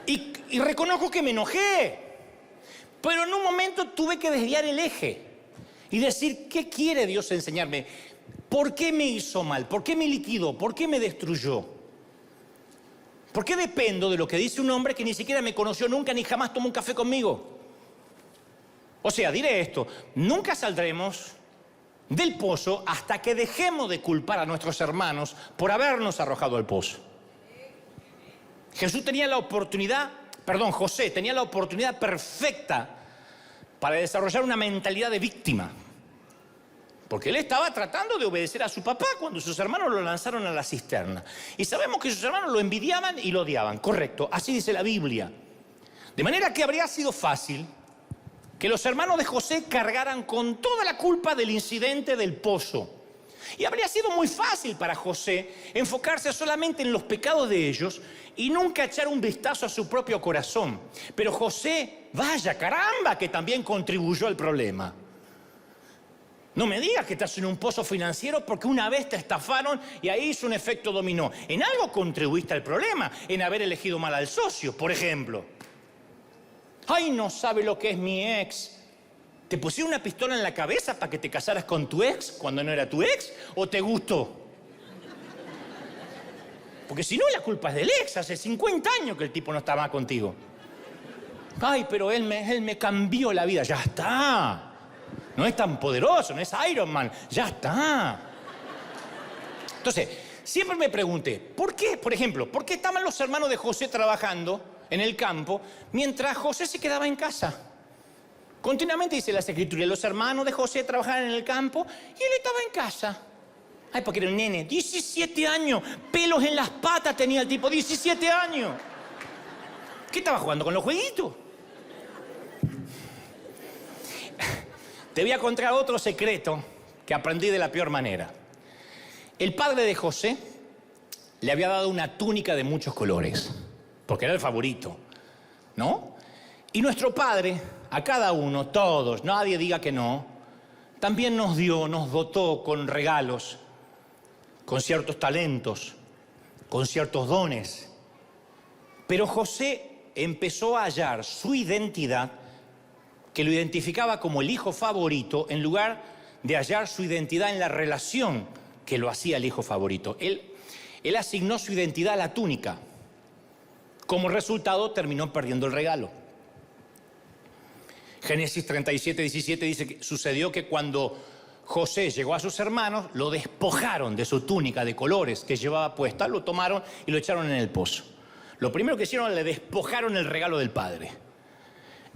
Y reconozco que me enojé, pero en un momento tuve que desviar el eje y decir, ¿qué quiere Dios enseñarme? ¿Por qué me hizo mal? ¿Por qué me liquidó? ¿Por qué me destruyó? ¿Por qué dependo de lo que dice un hombre que ni siquiera me conoció nunca ni jamás tomó un café conmigo? O sea, diré esto, nunca saldremos del pozo hasta que dejemos de culpar a nuestros hermanos por habernos arrojado al pozo. Jesús tenía la oportunidad José tenía la oportunidad perfecta para desarrollar una mentalidad de víctima. Porque él estaba tratando de obedecer a su papá cuando sus hermanos lo lanzaron a la cisterna. Y sabemos que sus hermanos lo envidiaban y lo odiaban. Correcto, así dice la Biblia. De manera que habría sido fácil que los hermanos de José cargaran con toda la culpa del incidente del pozo. Y habría sido muy fácil para José enfocarse solamente en los pecados de ellos y nunca echar un vistazo a su propio corazón. Pero José, vaya, caramba, que también contribuyó al problema. No me digas que estás en un pozo financiero porque una vez te estafaron y ahí hizo un efecto dominó. En algo contribuiste al problema, en haber elegido mal al socio, por ejemplo. Ay, no sabe lo que es mi ex. ¿Te pusieron una pistola en la cabeza para que te casaras con tu ex cuando no era tu ex? ¿O te gustó? Porque si no, la culpa es del ex. Hace 50 años que el tipo no está más contigo. Ay, pero él me cambió la vida. Ya está. No es tan poderoso, no es Iron Man. Ya está. Entonces, siempre me pregunté, ¿por qué? Por ejemplo, ¿por qué estaban los hermanos de José trabajando en el campo mientras José se quedaba en casa? Continuamente dice las Escrituras, los hermanos de José trabajaban en el campo y él estaba en casa. Ay, porque era un nene, 17 años, pelos en las patas tenía el tipo, 17 años. ¿Qué estaba jugando con los jueguitos? Te voy a contar otro secreto que aprendí de la peor manera. El padre de José le había dado una túnica de muchos colores, porque era el favorito, ¿no? Y nuestro padre, a cada uno, todos, nadie diga que no, también nos dotó con regalos, con ciertos talentos, con ciertos dones. Pero José empezó a hallar su identidad, que lo identificaba como el hijo favorito, en lugar de hallar su identidad en la relación que lo hacía el hijo favorito. Él asignó su identidad a la túnica. Como resultado, terminó perdiendo el regalo. Génesis 37, 17 dice que sucedió que cuando José llegó a sus hermanos, lo despojaron de su túnica de colores que llevaba puesta, lo tomaron y lo echaron en el pozo. Lo primero que hicieron, le despojaron el regalo del padre.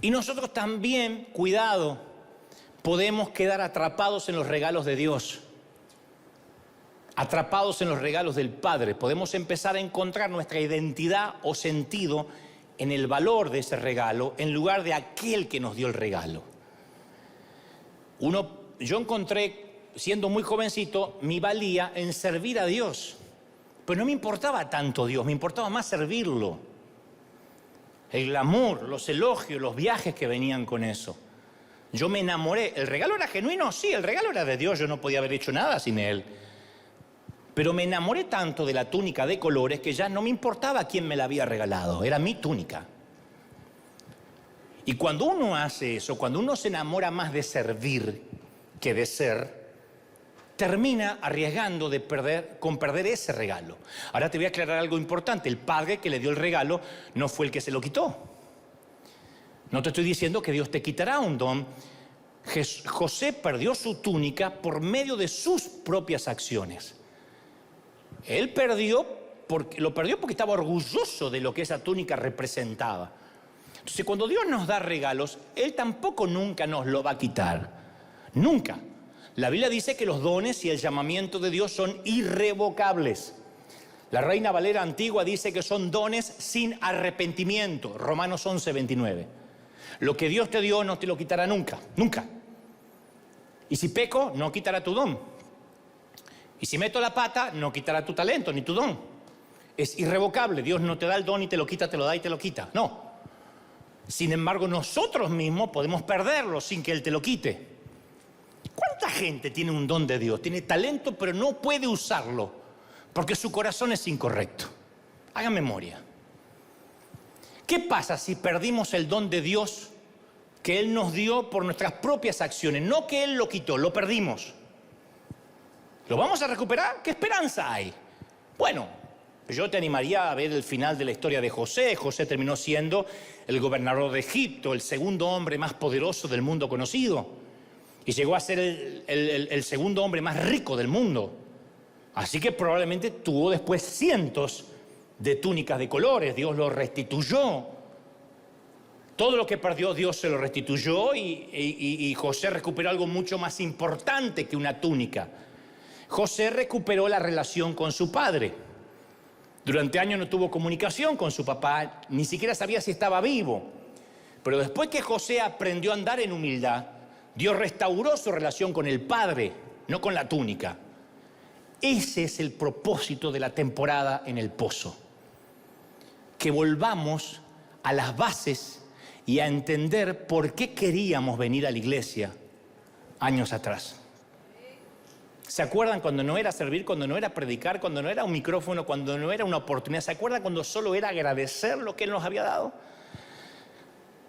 Y nosotros también, cuidado, podemos quedar atrapados en los regalos de Dios, atrapados en los regalos del Padre. Podemos empezar a encontrar nuestra identidad o sentido en el valor de ese regalo, en lugar de aquel que nos dio el regalo. Yo encontré, siendo muy jovencito, mi valía en servir a Dios. Pero no me importaba tanto Dios, me importaba más servirlo. El glamour, los elogios, los viajes que venían con eso. Yo me enamoré. ¿El regalo era genuino? Sí, el regalo era de Dios, yo no podía haber hecho nada sin él. Pero me enamoré tanto de la túnica de colores que ya no me importaba quién me la había regalado, era mi túnica. Y cuando uno hace eso, cuando uno se enamora más de servir que de ser, termina arriesgando con perder ese regalo. Ahora te voy a aclarar algo importante. El padre que le dio el regalo no fue el que se lo quitó. No te estoy diciendo que Dios te quitará un don. José perdió su túnica por medio de sus propias acciones. Él lo perdió porque estaba orgulloso de lo que esa túnica representaba. Entonces, cuando Dios nos da regalos, Él tampoco nunca nos lo va a quitar. Nunca. La Biblia dice que los dones y el llamamiento de Dios son irrevocables. La Reina Valera antigua dice que son dones sin arrepentimiento. Romanos 11, 29. Lo que Dios te dio no te lo quitará nunca, nunca. Y si peco, no quitará tu don. Y si meto la pata, no quitará tu talento ni tu don. Es irrevocable. Dios no te da el don y te lo quita, te lo da y te lo quita. No. Sin embargo, nosotros mismos podemos perderlo sin que Él te lo quite. ¿Cuánta gente tiene un don de Dios? Tiene talento, pero no puede usarlo porque su corazón es incorrecto. Haga memoria. ¿Qué pasa si perdimos el don de Dios que Él nos dio por nuestras propias acciones? No que Él lo quitó, lo perdimos. ¿Lo vamos a recuperar? ¿Qué esperanza hay? Bueno, yo te animaría a ver el final de la historia de José. José terminó siendo el gobernador de Egipto, el segundo hombre más poderoso del mundo conocido. Y llegó a ser el segundo hombre más rico del mundo. Así que probablemente tuvo después cientos de túnicas de colores. Dios lo restituyó Todo lo que perdió Dios se lo restituyó y José recuperó algo mucho más importante que una túnica. José recuperó la relación con su padre. Durante años no tuvo comunicación con su papá, ni siquiera sabía si estaba vivo. Pero después que José aprendió a andar en humildad, Dios restauró su relación con el padre, no con la túnica. Ese es el propósito de la temporada en el pozo. Que volvamos a las bases y a entender por qué queríamos venir a la iglesia años atrás. ¿Se acuerdan cuando no era servir, cuando no era predicar, cuando no era un micrófono, cuando no era una oportunidad? ¿Se acuerdan cuando solo era agradecer lo que Él nos había dado?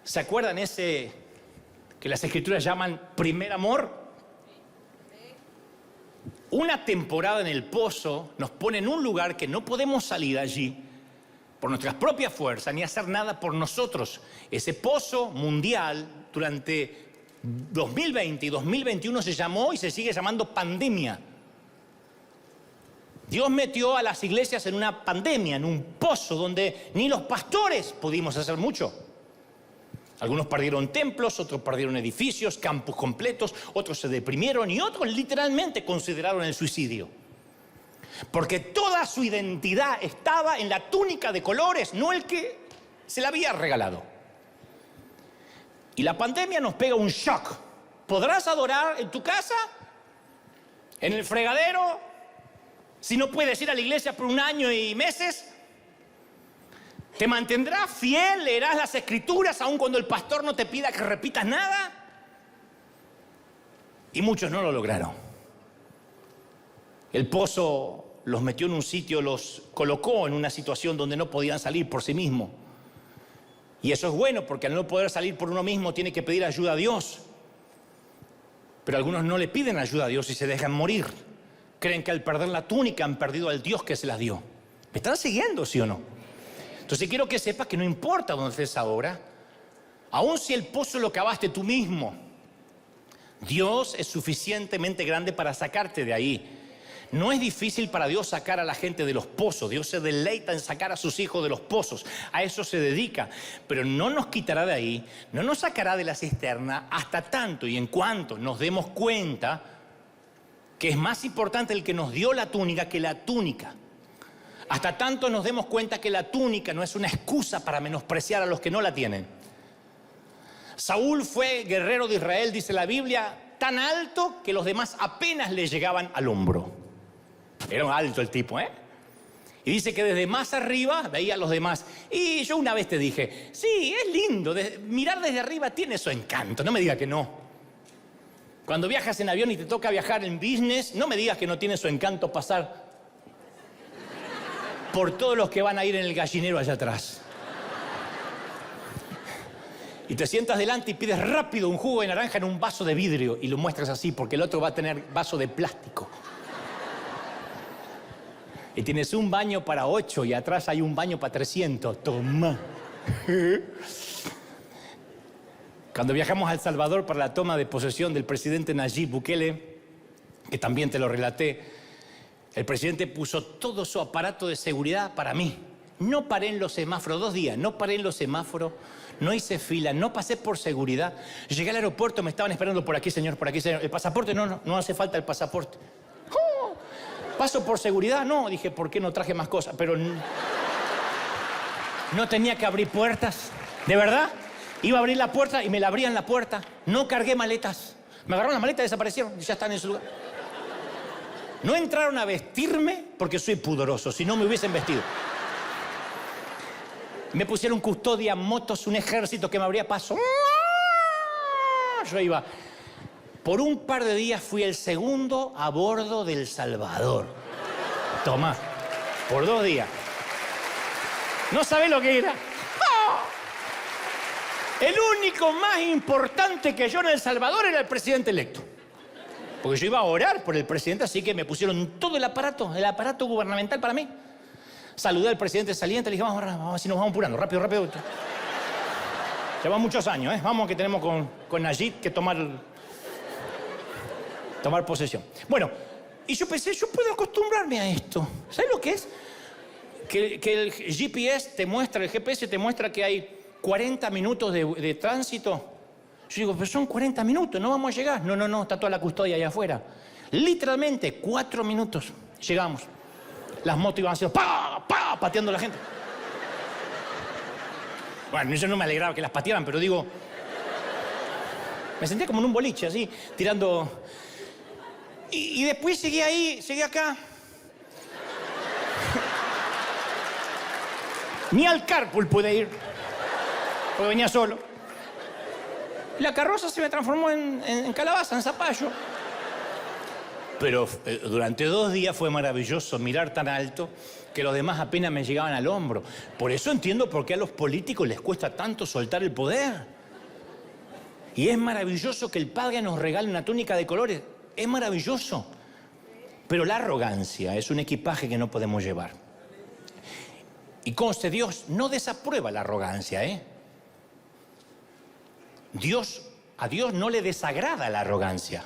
¿Se acuerdan ese que las Escrituras llaman primer amor? Una temporada en el pozo nos pone en un lugar que no podemos salir allí por nuestras propias fuerzas, ni hacer nada por nosotros. Ese pozo mundial durante 2020 y 2021 se llamó y se sigue llamando pandemia. Dios metió a las iglesias en una pandemia, en un pozo donde ni los pastores pudimos hacer mucho. Algunos perdieron templos, otros perdieron edificios, campus completos, otros se deprimieron y otros literalmente consideraron el suicidio. Porque toda su identidad estaba en la túnica de colores, no el que se la había regalado. Y la pandemia nos pega un shock. ¿Podrás adorar en tu casa? ¿En el fregadero? Si no puedes ir a la iglesia por un año y meses. ¿Te mantendrás fiel? ¿Leerás las Escrituras aun cuando el pastor no te pida que repitas nada? Y muchos no lo lograron. El pozo los metió en un sitio, los colocó en una situación donde no podían salir por sí mismos. Y eso es bueno, porque al no poder salir por uno mismo tiene que pedir ayuda a Dios. Pero algunos no le piden ayuda a Dios y se dejan morir. Creen que al perder la túnica han perdido al Dios que se las dio. ¿Me están siguiendo, sí o no? Entonces quiero que sepas que no importa dónde estés ahora, aun si el pozo lo cavaste tú mismo, Dios es suficientemente grande para sacarte de ahí. No es difícil para Dios sacar a la gente de los pozos. Dios se deleita en sacar a sus hijos de los pozos. A eso se dedica. Pero no nos quitará de ahí, no nos sacará de la cisterna hasta tanto y en cuanto nos demos cuenta que es más importante el que nos dio la túnica que la túnica. Hasta tanto nos demos cuenta que la túnica no es una excusa para menospreciar a los que no la tienen. Saúl fue guerrero de Israel, dice la Biblia, tan alto que los demás apenas le llegaban al hombro. Era un alto el tipo, ¿eh? Y dice que desde más arriba veía a los demás. Y yo una vez te dije, sí, es lindo, mirar desde arriba tiene su encanto, no me digas que no. Cuando viajas en avión y te toca viajar en business, no me digas que no tiene su encanto pasar por todos los que van a ir en el gallinero allá atrás. Y te sientas delante y pides rápido un jugo de naranja en un vaso de vidrio y lo muestras así porque el otro va a tener vaso de plástico. Y tienes un baño para 8 y atrás hay un baño para 300. Toma. Cuando viajamos a El Salvador para la toma de posesión del presidente Nayib Bukele, que también te lo relaté, el presidente puso todo su aparato de seguridad para mí. No paré en los semáforos, 2 días, no paré en los semáforos, no hice fila, no pasé por seguridad. Llegué al aeropuerto, me estaban esperando por aquí, señor, por aquí, señor. ¿El pasaporte? No hace falta el pasaporte. ¡Oh! ¿Paso por seguridad? No, dije, ¿por qué no traje más cosas? Pero no tenía que abrir puertas, ¿de verdad? Iba a abrir la puerta y me la abrían la puerta. No cargué maletas. Me agarraron las maletas y desaparecieron y ya están en su lugar. No entraron a vestirme porque soy pudoroso, si no me hubiesen vestido. Me pusieron custodia, motos, un ejército que me abría paso. Yo iba. Por un par de días fui el segundo a bordo del Salvador. Toma, por 2 días. No sabés lo que era. El único más importante que yo en El Salvador era el presidente electo. Porque yo iba a orar por el presidente, así que me pusieron todo el aparato gubernamental para mí. Saludé al presidente saliente, le dije, vamos, así nos vamos apurando, rápido. Llevamos muchos años, ¿eh? Vamos, que tenemos con Nayib que tomar posesión. Bueno, y yo pensé, yo puedo acostumbrarme a esto. ¿Sabes lo que es? Que el GPS te muestra, que hay 40 minutos de tránsito. Yo digo, pero son 40 minutos, no vamos a llegar. No, está toda la custodia allá afuera. Literalmente, 4 minutos. Llegamos. Las motos iban haciendo pateando a la gente. Bueno, yo no me alegraba que las patearan, pero digo... Me sentía como en un boliche, así, tirando... Y después seguí acá. Ni al carpool pude ir, porque venía solo. La carroza se me transformó en calabaza, en zapallo. Pero durante 2 días fue maravilloso mirar tan alto que los demás apenas me llegaban al hombro. Por eso entiendo por qué a los políticos les cuesta tanto soltar el poder. Y es maravilloso que el Padre nos regale una túnica de colores. Es maravilloso. Pero la arrogancia es un equipaje que no podemos llevar. Y conste, Dios no desaprueba la arrogancia, ¿eh? A Dios no le desagrada la arrogancia.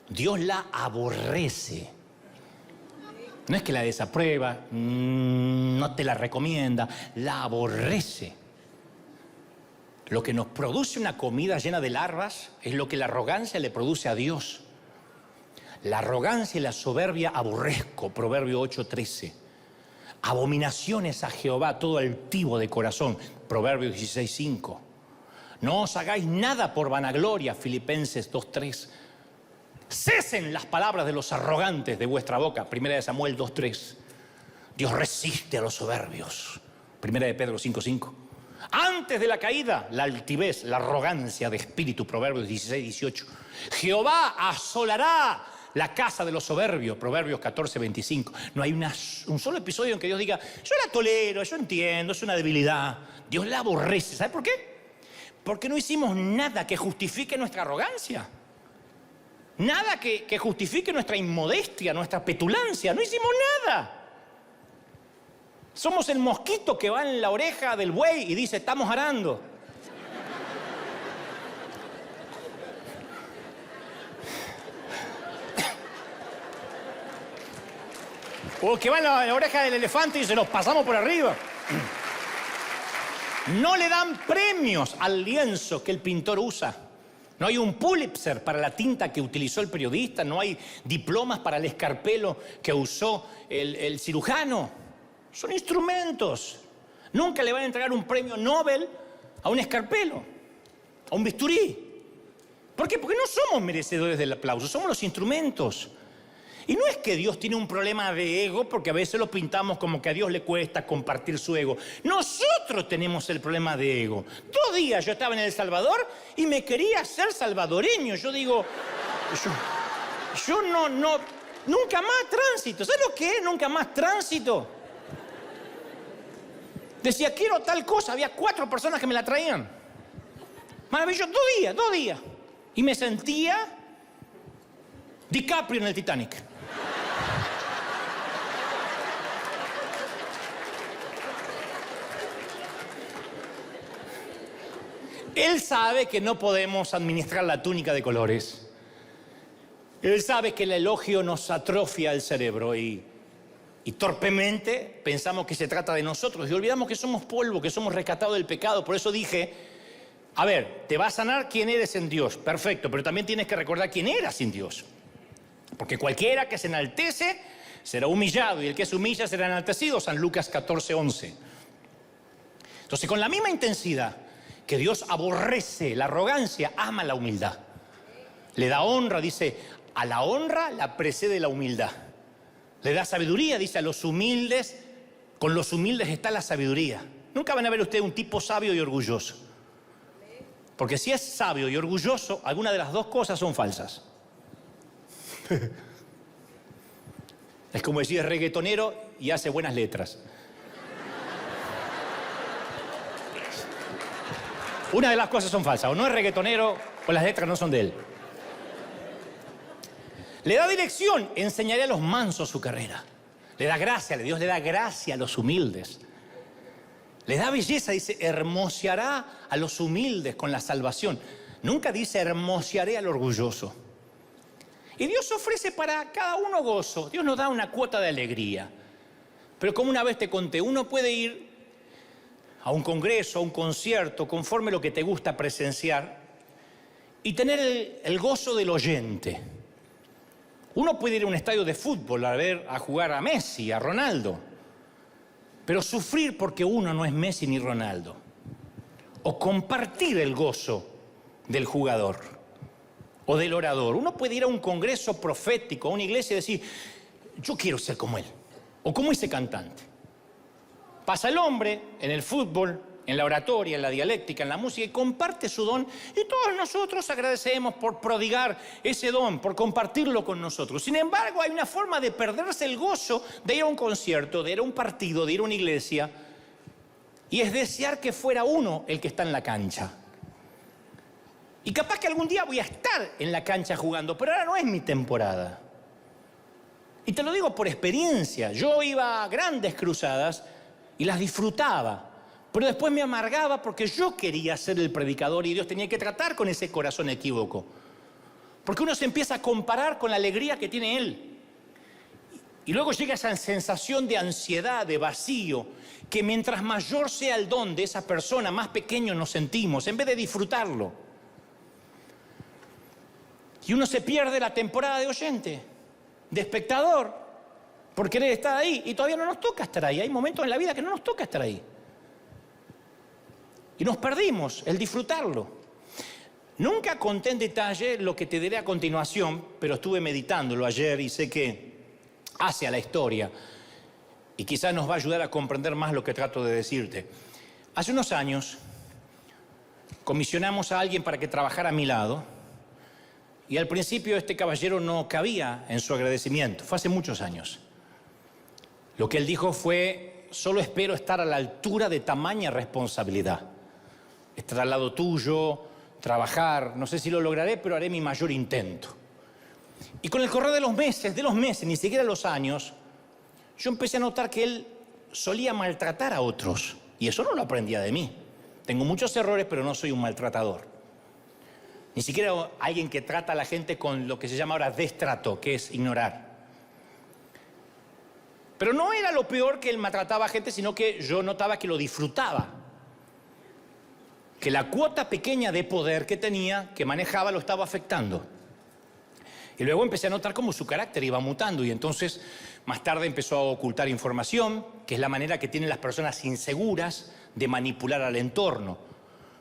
Dios la aborrece. No es que la desaprueba, no te la recomienda, la aborrece. Lo que nos produce una comida llena de larvas es lo que la arrogancia le produce a Dios. La arrogancia y la soberbia aborrezco, Proverbio 8:13. Abominaciones a Jehová todo altivo de corazón, Proverbios 16:5. No os hagáis nada por vanagloria, Filipenses 2:3. Cesen las palabras de los arrogantes de vuestra boca, 1 Samuel 2:3. Dios resiste a los soberbios, 1 Pedro 5:5. Antes de la caída, la altivez, la arrogancia de espíritu, Proverbios 16:18. Jehová asolará la casa de los soberbios, Proverbios 14:25. No hay un solo episodio en que Dios diga, yo la tolero, yo entiendo, es una debilidad. Dios la aborrece. ¿Sabe por qué? Porque no hicimos nada que justifique nuestra arrogancia. Nada que justifique nuestra inmodestia, nuestra petulancia. No hicimos nada. Somos el mosquito que va en la oreja del buey y dice, estamos arando. O que va en la oreja del elefante y se los pasamos por arriba. No le dan premios al lienzo que el pintor usa. No hay un Pulitzer para la tinta que utilizó el periodista. No hay diplomas para el escarpelo que usó el cirujano. Son instrumentos. Nunca le van a entregar un premio Nobel a un escarpelo, a un bisturí. ¿Por qué? Porque no somos merecedores del aplauso, somos los instrumentos. Y no es que Dios tiene un problema de ego, porque a veces lo pintamos como que a Dios le cuesta compartir su ego. Nosotros tenemos el problema de ego. 2 días yo estaba en El Salvador y me quería ser salvadoreño. Yo digo, yo no, nunca más tránsito. ¿Sabes lo que es nunca más tránsito? Decía, quiero tal cosa. Había 4 personas que me la traían. Maravilloso. 2 días. Y me sentía DiCaprio en el Titanic. Él sabe que no podemos administrar la túnica de colores. Él sabe que el elogio nos atrofia el cerebro y torpemente pensamos que se trata de nosotros y olvidamos que somos polvo, que somos rescatados del pecado. Por eso dije, a ver, te va a sanar quién eres en Dios, perfecto, pero también tienes que recordar quién eras sin Dios. Porque cualquiera que se enaltece será humillado y el que se humilla será enaltecido, San Lucas 14:11. Entonces, con la misma intensidad que Dios aborrece la arrogancia, ama la humildad. Le da honra, dice, a la honra la precede la humildad. Le da sabiduría, dice, a los humildes, con los humildes está la sabiduría. Nunca van a ver ustedes un tipo sabio y orgulloso. Porque si es sabio y orgulloso, alguna de las dos cosas son falsas. Es como decir, es reggaetonero y hace buenas letras. Una de las cosas son falsas, o no es reggaetonero o las letras no son de él. Le da dirección, enseñaré a los mansos su carrera. Le da gracia, Dios le da gracia a los humildes. Le da belleza, dice, hermoseará a los humildes con la salvación. Nunca dice hermosearé al orgulloso. Y Dios ofrece para cada uno gozo. Dios nos da una cuota de alegría. Pero como una vez te conté, uno puede ir a un congreso, a un concierto, conforme lo que te gusta presenciar, y tener el gozo del oyente. Uno puede ir a un estadio de fútbol a jugar a Messi, a Ronaldo, pero sufrir porque uno no es Messi ni Ronaldo. O compartir el gozo del jugador o del orador. Uno puede ir a un congreso profético, a una iglesia y decir, yo quiero ser como él, o como ese cantante. Pasa el hombre en el fútbol, en la oratoria, en la dialéctica, en la música, y comparte su don, y todos nosotros agradecemos por prodigar ese don, por compartirlo con nosotros. Sin embargo, hay una forma de perderse el gozo de ir a un concierto, de ir a un partido, de ir a una iglesia, y es desear que fuera uno el que está en la cancha. Y capaz que algún día voy a estar en la cancha jugando, pero ahora no es mi temporada. Y te lo digo por experiencia. Yo iba a grandes cruzadas y las disfrutaba, pero después me amargaba porque yo quería ser el predicador y Dios tenía que tratar con ese corazón equívoco. Porque uno se empieza a comparar con la alegría que tiene Él. Y luego llega esa sensación de ansiedad, de vacío, que mientras mayor sea el don de esa persona, más pequeño nos sentimos, en vez de disfrutarlo. Y uno se pierde la temporada de oyente, de espectador, por querer estar ahí. Y todavía no nos toca estar ahí. Hay momentos en la vida que no nos toca estar ahí. Y nos perdimos el disfrutarlo. Nunca conté en detalle lo que te diré a continuación, pero estuve meditándolo ayer y sé que hace a la historia. Y quizás nos va a ayudar a comprender más lo que trato de decirte. Hace unos años comisionamos a alguien para que trabajara a mi lado. Y al principio este caballero no cabía en su agradecimiento. Fue hace muchos años. Lo que él dijo fue, solo espero estar a la altura de tamaña responsabilidad. Estar al lado tuyo, trabajar, no sé si lo lograré, pero haré mi mayor intento. Y con el correr de los meses, ni siquiera los años, yo empecé a notar que él solía maltratar a otros. Y eso no lo aprendía de mí. Tengo muchos errores, pero no soy un maltratador. Ni siquiera alguien que trata a la gente con lo que se llama ahora destrato, que es ignorar. Pero no era lo peor que él maltrataba a gente, sino que yo notaba que lo disfrutaba. Que la cuota pequeña de poder que tenía, que manejaba, lo estaba afectando. Y luego empecé a notar cómo su carácter iba mutando y entonces más tarde empezó a ocultar información, que es la manera que tienen las personas inseguras de manipular al entorno.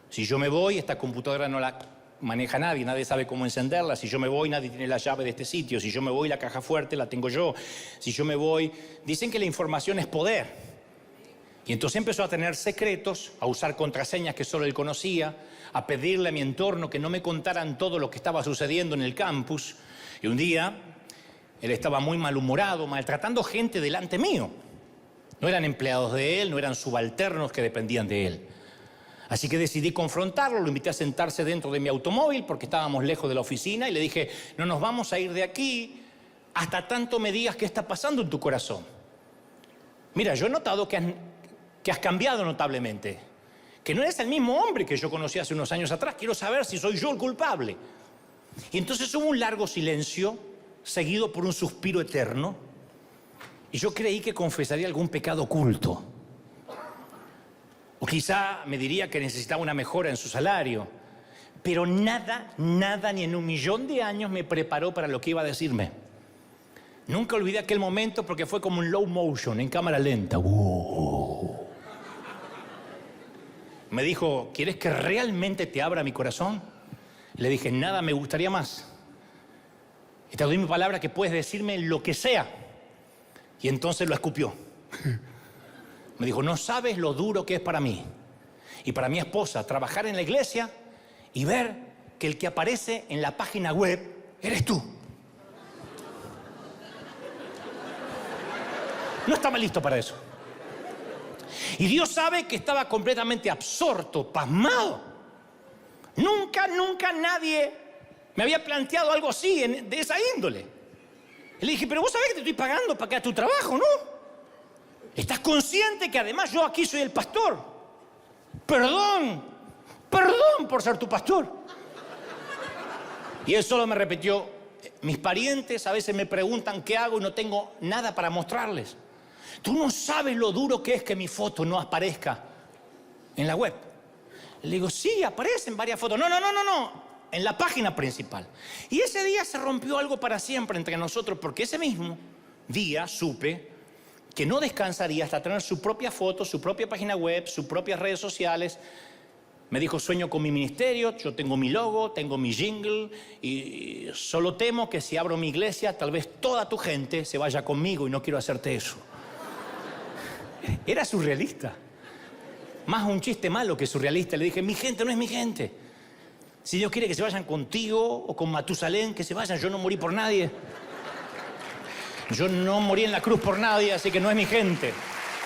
Si yo me voy, esta computadora no la maneja nadie, nadie sabe cómo encenderla. Si yo me voy, nadie tiene la llave de este sitio. Si yo me voy, la caja fuerte la tengo yo. Si yo me voy... Dicen que la información es poder. Y entonces empezó a tener secretos, a usar contraseñas que solo él conocía, a pedirle a mi entorno que no me contaran todo lo que estaba sucediendo en el campus. Y un día, él estaba muy malhumorado, maltratando gente delante mío. No eran empleados de él, no eran subalternos que dependían de él. Así que decidí confrontarlo, lo invité a sentarse dentro de mi automóvil porque estábamos lejos de la oficina y le dije, no nos vamos a ir de aquí hasta tanto me digas qué está pasando en tu corazón. Mira, yo he notado que has cambiado notablemente, que no eres el mismo hombre que yo conocí hace unos años atrás, quiero saber si soy yo el culpable. Y entonces hubo un largo silencio, seguido por un suspiro eterno, y yo creí que confesaría algún pecado oculto. O quizá me diría que necesitaba una mejora en su salario. Pero nada, ni en 1.000.000 de años me preparó para lo que iba a decirme. Nunca olvidé aquel momento porque fue como un low motion, en cámara lenta. Me dijo, ¿quieres que realmente te abra mi corazón? Le dije, nada me gustaría más. Y te doy mi palabra que puedes decirme lo que sea. Y entonces lo escupió. Me dijo, no sabes lo duro que es para mí y para mi esposa trabajar en la iglesia y ver que el que aparece en la página web eres tú. No estaba listo para eso. Y Dios sabe que estaba completamente absorto, pasmado. Nunca nadie me había planteado algo así, de esa índole. Y le dije, pero vos sabés que te estoy pagando para que hagas tu trabajo, ¿no? ¿Estás consciente que además yo aquí soy el pastor? Perdón por ser tu pastor. Y él solo me repitió, mis parientes a veces me preguntan qué hago y no tengo nada para mostrarles. Tú no sabes lo duro que es que mi foto no aparezca en la web. Le digo, sí, aparecen varias fotos. No, en la página principal. Y ese día se rompió algo para siempre entre nosotros, porque ese mismo día supe que no descansaría hasta tener su propia foto, su propia página web, sus propias redes sociales. Me dijo, sueño con mi ministerio, yo tengo mi logo, tengo mi jingle, y solo temo que si abro mi iglesia, tal vez toda tu gente se vaya conmigo y no quiero hacerte eso. Era surrealista. Más un chiste malo que surrealista. Le dije, mi gente no es mi gente. Si Dios quiere que se vayan contigo o con Matusalén, que se vayan. Yo no morí por nadie. Yo no morí en la cruz por nadie, así que no es mi gente.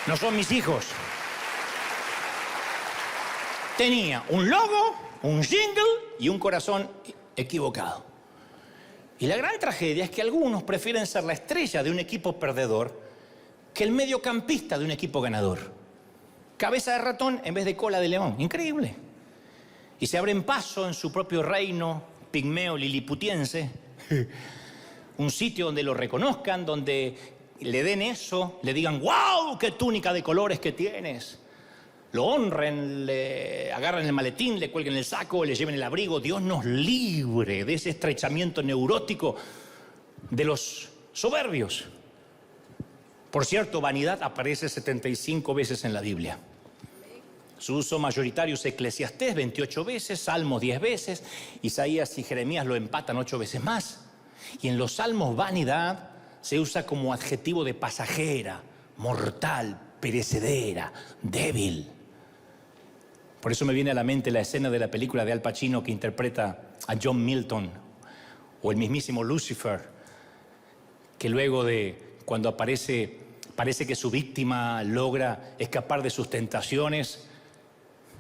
No son mis hijos. Tenía un logo, un jingle y un corazón equivocado. Y la gran tragedia es que algunos prefieren ser la estrella de un equipo perdedor que el mediocampista de un equipo ganador. Cabeza de ratón en vez de cola de león. Increíble. Y se abren paso en su propio reino pigmeo liliputiense. Un sitio donde lo reconozcan, donde le den eso, le digan, ¡wow! ¡Qué túnica de colores que tienes! Lo honren, le agarran el maletín, le cuelguen el saco, le lleven el abrigo. Dios nos libre de ese estrechamiento neurótico de los soberbios. Por cierto, vanidad aparece 75 veces en la Biblia. Su uso mayoritario es Eclesiastés 28 veces, Salmos 10 veces, Isaías y Jeremías lo empatan 8 veces más. Y en los Salmos vanidad se usa como adjetivo de pasajera, mortal, perecedera, débil. Por eso me viene a la mente la escena de la película de Al Pacino que interpreta a John Milton, o el mismísimo Lucifer, que luego de cuando parece que su víctima logra escapar de sus tentaciones,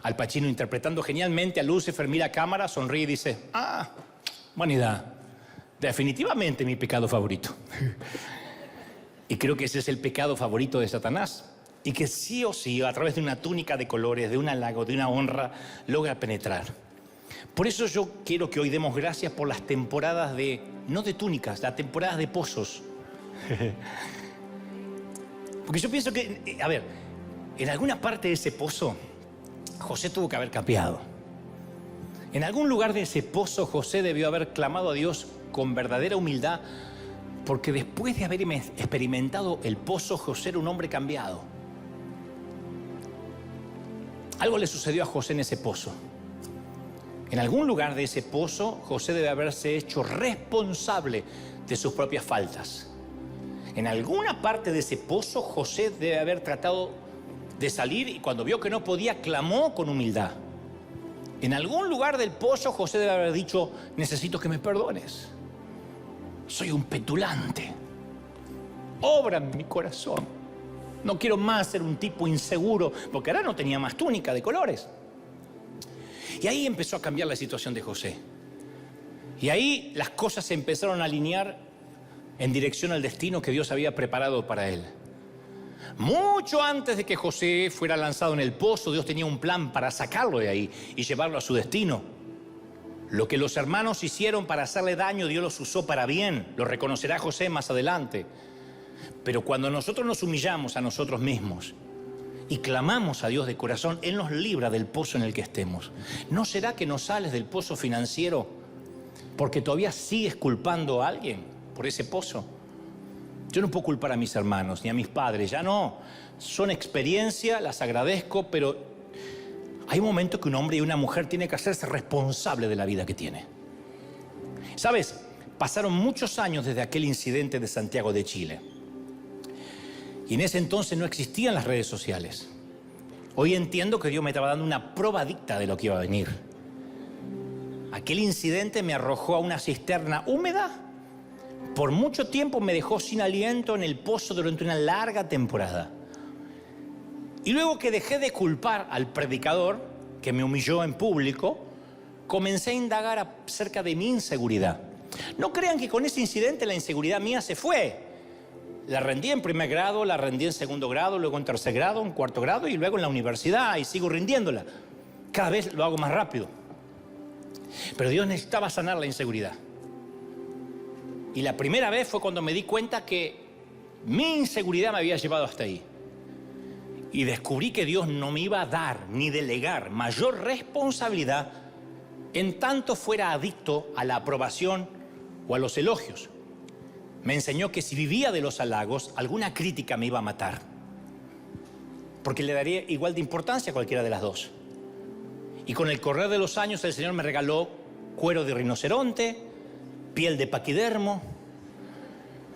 Al Pacino, interpretando genialmente a Lucifer, mira a cámara, sonríe y dice, vanidad, definitivamente mi pecado favorito. Y creo que ese es el pecado favorito de Satanás. Y que sí o sí, a través de una túnica de colores, de un halago, de una honra, logra penetrar. Por eso yo quiero que hoy demos gracias por las temporadas no de túnicas, las temporadas de pozos. Porque yo pienso que, en alguna parte de ese pozo, José tuvo que haber cambiado. En algún lugar de ese pozo, José debió haber clamado a Dios con verdadera humildad, porque después de haber experimentado el pozo, José era un hombre cambiado. Algo le sucedió a José en ese pozo. En algún lugar de ese pozo, José debe haberse hecho responsable de sus propias faltas. En alguna parte de ese pozo, José debe haber tratado de salir y cuando vio que no podía, clamó con humildad. En algún lugar del pozo, José debe haber dicho, necesito que me perdones. Soy un petulante. Obra en mi corazón. No quiero más ser un tipo inseguro, porque ahora no tenía más túnica de colores. Y ahí empezó a cambiar la situación de José. Y ahí las cosas se empezaron a alinear en dirección al destino que Dios había preparado para él. Mucho antes de que José fuera lanzado en el pozo, Dios tenía un plan para sacarlo de ahí y llevarlo a su destino. Lo que los hermanos hicieron para hacerle daño, Dios los usó para bien. Lo reconocerá José más adelante. Pero cuando nosotros nos humillamos a nosotros mismos y clamamos a Dios de corazón, Él nos libra del pozo en el que estemos. ¿No será que no sales del pozo financiero porque todavía sigues culpando a alguien por ese pozo? Yo no puedo culpar a mis hermanos ni a mis padres, ya no. Son experiencia, las agradezco, pero hay momentos que un hombre y una mujer tienen que hacerse responsable de la vida que tiene. ¿Sabes? Pasaron muchos años desde aquel incidente de Santiago de Chile. Y en ese entonces no existían las redes sociales. Hoy entiendo que Dios me estaba dando una probadita de lo que iba a venir. Aquel incidente me arrojó a una cisterna húmeda. Por mucho tiempo me dejó sin aliento en el pozo durante una larga temporada. Y luego que dejé de culpar al predicador, que me humilló en público, comencé a indagar acerca de mi inseguridad. No crean que con ese incidente la inseguridad mía se fue. La rendí en primer grado, la rendí en segundo grado, luego en tercer grado, en cuarto grado y luego en la universidad y sigo rindiéndola. Cada vez lo hago más rápido. Pero Dios necesitaba sanar la inseguridad. Y la primera vez fue cuando me di cuenta que mi inseguridad me había llevado hasta ahí. Y descubrí que Dios no me iba a dar ni delegar mayor responsabilidad en tanto fuera adicto a la aprobación o a los elogios. Me enseñó que si vivía de los halagos, alguna crítica me iba a matar, porque le daría igual de importancia a cualquiera de las dos. Y con el correr de los años el Señor me regaló cuero de rinoceronte, piel de paquidermo.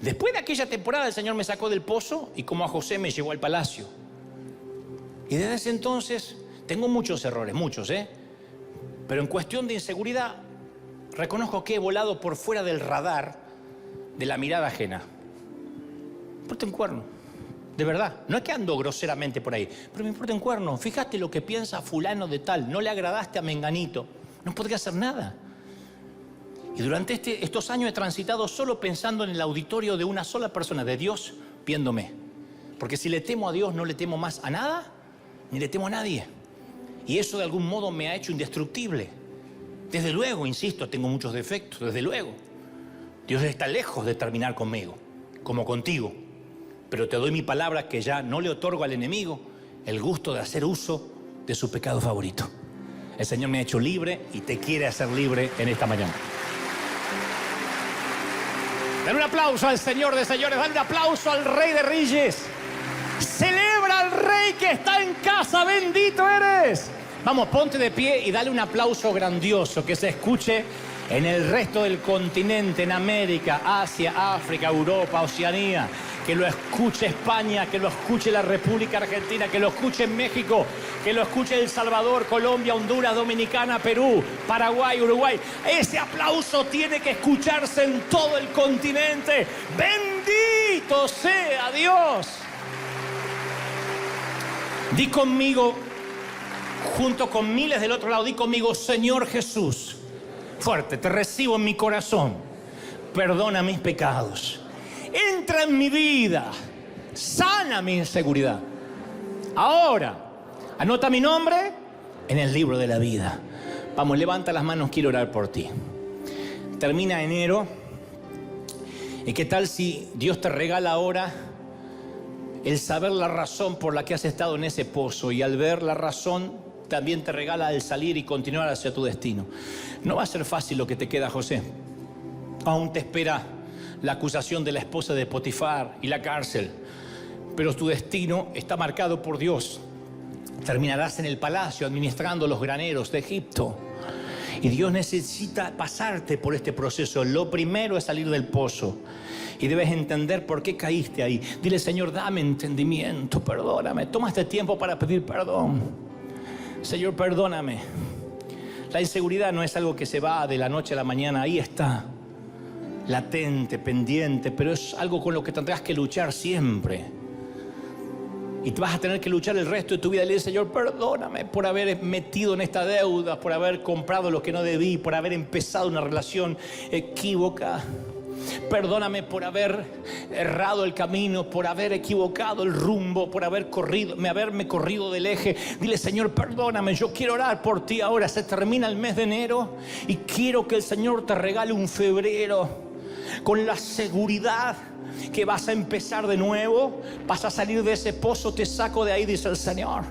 Después de aquella temporada el Señor me sacó del pozo y como a José me llevó al palacio. Y desde ese entonces tengo muchos errores, muchos, pero en cuestión de inseguridad reconozco que he volado por fuera del radar de la mirada ajena. Me importa un cuerno, de verdad. No es que ando groseramente por ahí, pero me importa un cuerno. Fíjate lo que piensa fulano de tal, no le agradaste a menganito, no podría hacer nada. Y durante estos años he transitado solo pensando en el auditorio de una sola persona, de Dios, viéndome. Porque si le temo a Dios, no le temo más a nada, ni le temo a nadie. Y eso de algún modo me ha hecho indestructible. Desde luego, insisto, tengo muchos defectos, desde luego. Dios está lejos de terminar conmigo, como contigo. Pero te doy mi palabra que ya no le otorgo al enemigo el gusto de hacer uso de su pecado favorito. El Señor me ha hecho libre y te quiere hacer libre en esta mañana. Dale un aplauso al Señor de señores, dale un aplauso al Rey de Reyes. Celebra al Rey que está en casa, bendito eres. Vamos, ponte de pie y dale un aplauso grandioso que se escuche en el resto del continente, en América, Asia, África, Europa, Oceanía. Que lo escuche España, que lo escuche la República Argentina, que lo escuche México, que lo escuche El Salvador, Colombia, Honduras, Dominicana, Perú, Paraguay, Uruguay. Ese aplauso tiene que escucharse en todo el continente. ¡Bendito sea Dios! Di conmigo, junto con miles del otro lado, di conmigo: Señor Jesús, fuerte, te recibo en mi corazón, perdona mis pecados, entra en mi vida, sana mi inseguridad. Ahora, anota mi nombre en el libro de la vida. Vamos, levanta las manos, quiero orar por ti. Termina enero, ¿y qué tal si Dios te regala ahora el saber la razón por la que has estado en ese pozo, y al ver la razón también te regala el salir y continuar hacia tu destino? No va a ser fácil lo que te queda, José. Aún te espera la acusación de la esposa de Potifar y la cárcel, pero tu destino está marcado por Dios. Terminarás en el palacio administrando los graneros de Egipto. Y Dios necesita pasarte por este proceso. Lo primero es salir del pozo. Y debes entender por qué caíste ahí. Dile: Señor, dame entendimiento, perdóname. Toma este tiempo para pedir perdón. Señor, perdóname. La inseguridad no es algo que se va de la noche a la mañana. Ahí está, latente, pendiente, pero es algo con lo que tendrás que luchar siempre. Y te vas a tener que luchar el resto de tu vida. Y le dices: Señor, perdóname por haber metido en esta deuda, por haber comprado lo que no debí, por haber empezado una relación equívoca. Perdóname por haber errado el camino, por haber equivocado el rumbo, por haberme corrido del eje. Dile: Señor, perdóname, yo quiero orar por ti ahora. Se termina el mes de enero y quiero que el Señor te regale un febrero con la seguridad que vas a empezar de nuevo, vas a salir de ese pozo. Te saco de ahí, dice el Señor,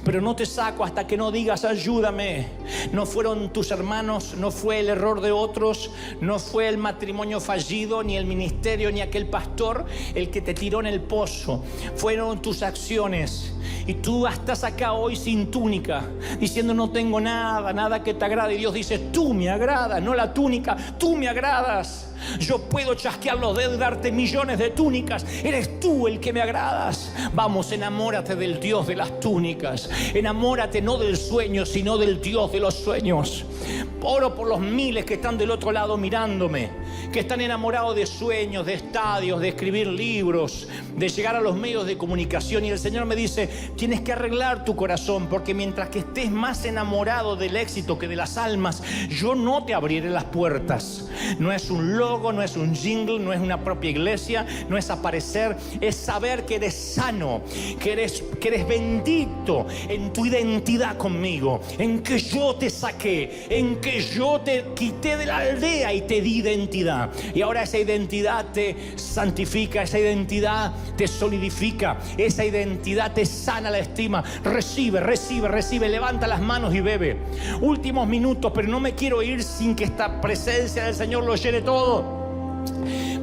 pero no te saco hasta que no digas: ayúdame. No fueron tus hermanos, no fue el error de otros, no fue el matrimonio fallido, ni el ministerio, ni aquel pastor el que te tiró en el pozo. Fueron tus acciones. Y tú estás acá hoy sin túnica, diciendo: no tengo nada que te agrade. Y Dios dice: tú me agradas, no la túnica, tú me agradas. Yo puedo chasquear los dedos y darte millones de túnicas. Eres tú el que me agradas. Vamos, enamórate del Dios de las túnicas. Enamórate no del sueño, sino del Dios de los sueños. Oro por los miles que están del otro lado mirándome, que están enamorados de sueños, de estadios, de escribir libros, de llegar a los medios de comunicación. Y el Señor me dice: tienes que arreglar tu corazón, porque mientras que estés más enamorado del éxito que de las almas, yo no te abriré las puertas. No es un logo, no es un jingle, no es una propia iglesia, no es aparecer, es saber que eres sano, que eres bendito en tu identidad conmigo, en que yo te saqué, en que yo te quité de la aldea y te di identidad. identidad. Y ahora esa identidad te santifica, esa identidad te solidifica, esa identidad te sana la estima. Recibe, recibe, recibe. Levanta las manos y bebe. Últimos minutos, pero no me quiero ir sin que esta presencia del Señor lo llene todo.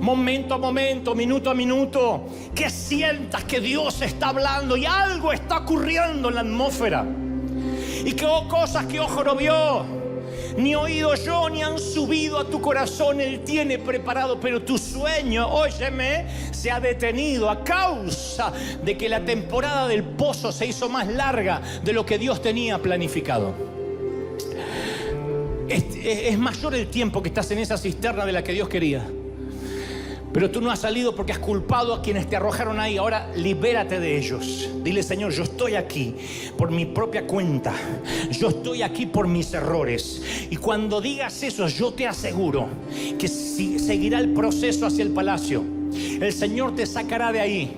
Momento a momento, minuto a minuto, que sientas que Dios está hablando y algo está ocurriendo en la atmósfera. Y que cosas que ojo no vio, ni oído yo, ni han subido a tu corazón, Él tiene preparado. Pero tu sueño, óyeme, se ha detenido a causa de que la temporada del pozo se hizo más larga de lo que Dios tenía planificado. Es mayor el tiempo que estás en esa cisterna de la que Dios quería. Pero tú no has salido porque has culpado a quienes te arrojaron ahí. Ahora libérate de ellos. Dile: Señor, yo estoy aquí por mi propia cuenta. Yo estoy aquí por mis errores. Y cuando digas eso, yo te aseguro que seguirá el proceso hacia el palacio. El Señor te sacará de ahí.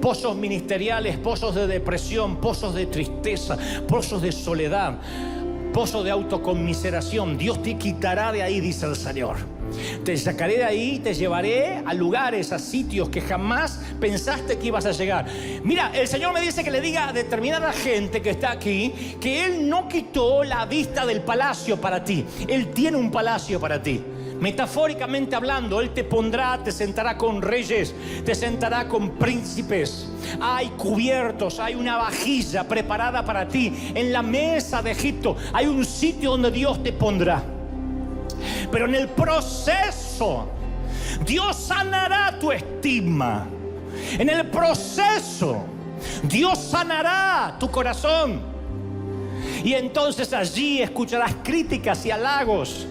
Pozos ministeriales, pozos de depresión, pozos de tristeza, pozos de soledad, pozos de autoconmiseración. Dios te quitará de ahí, dice el Señor. Te sacaré de ahí, te llevaré a lugares, a sitios que jamás pensaste que ibas a llegar. Mira, el Señor me dice que le diga a determinada gente que está aquí que Él no quitó la vista del palacio para ti. Él tiene un palacio para ti. Metafóricamente hablando, Él te pondrá, te sentará con reyes, te sentará con príncipes. Hay cubiertos, hay una vajilla preparada para ti. En la mesa de Egipto hay un sitio donde Dios te pondrá. Pero en el proceso, Dios sanará tu estima. En el proceso, Dios sanará tu corazón. Y entonces allí escucharás críticas y halagos.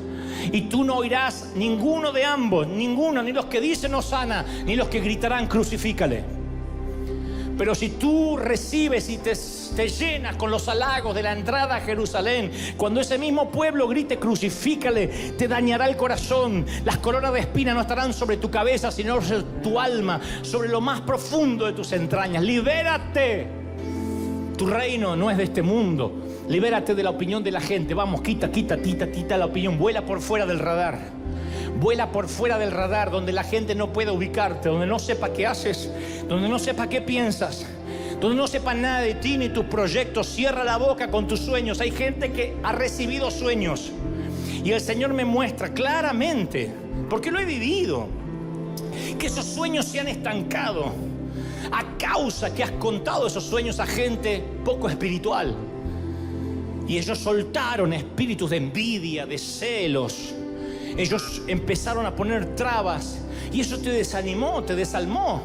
Y tú no oirás ninguno de ambos, ninguno, ni los que dicen Hosana, ni los que gritarán crucifícale. Pero si tú recibes y te llenas con los halagos de la entrada a Jerusalén, cuando ese mismo pueblo grite crucifícale, te dañará el corazón. Las coronas de espina no estarán sobre tu cabeza, sino sobre tu alma, sobre lo más profundo de tus entrañas. Libérate. Tu reino no es de este mundo. Libérate de la opinión de la gente. Vamos, quita la opinión. Vuela por fuera del radar. Vuela por fuera del radar, donde la gente no pueda ubicarte, donde no sepa qué haces, donde no sepa qué piensas, donde no sepa nada de ti ni tus proyectos. Cierra la boca con tus sueños. Hay gente que ha recibido sueños y el Señor me muestra claramente, porque lo he vivido, que esos sueños se han estancado a causa que has contado esos sueños a gente poco espiritual. Y ellos soltaron espíritus de envidia, de celos. Ellos empezaron a poner trabas y eso te desanimó, te desalmó,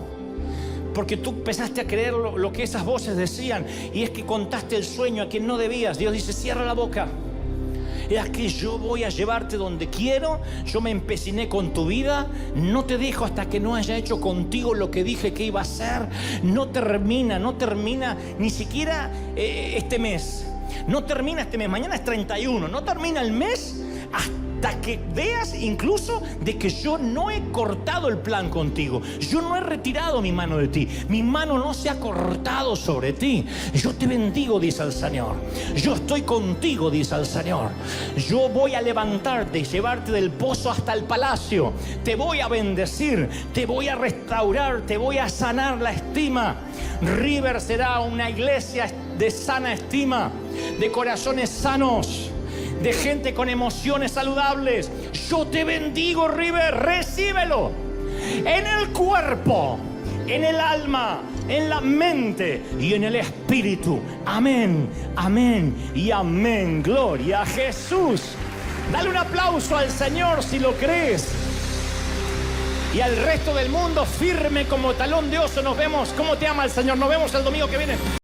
porque tú empezaste a creer lo que esas voces decían, y es que contaste el sueño a quien no debías. Dios dice: cierra la boca. Es que yo voy a llevarte donde quiero. Yo me empeciné con tu vida. No te dejo hasta que no haya hecho contigo lo que dije que iba a hacer. No termina ni siquiera este mes. No termina este mes. Mañana es 31. No termina el mes hasta que veas incluso de que yo no he cortado el plan contigo. Yo no he retirado mi mano de ti. Mi mano no se ha cortado sobre ti. Yo te bendigo, dice el Señor. Yo estoy contigo, dice el Señor. Yo voy a levantarte y llevarte del pozo hasta el palacio. Te voy a bendecir, te voy a restaurar, te voy a sanar la estima. River será una iglesia de sana estima, de corazones sanos, de gente con emociones saludables. Yo te bendigo, River, recíbelo en el cuerpo, en el alma, en la mente y en el espíritu. Amén, amén y amén. Gloria a Jesús. Dale un aplauso al Señor si lo crees. Y al resto del mundo, firme como talón de oso. Nos vemos. ¿Cómo te ama el Señor? Nos vemos el domingo que viene.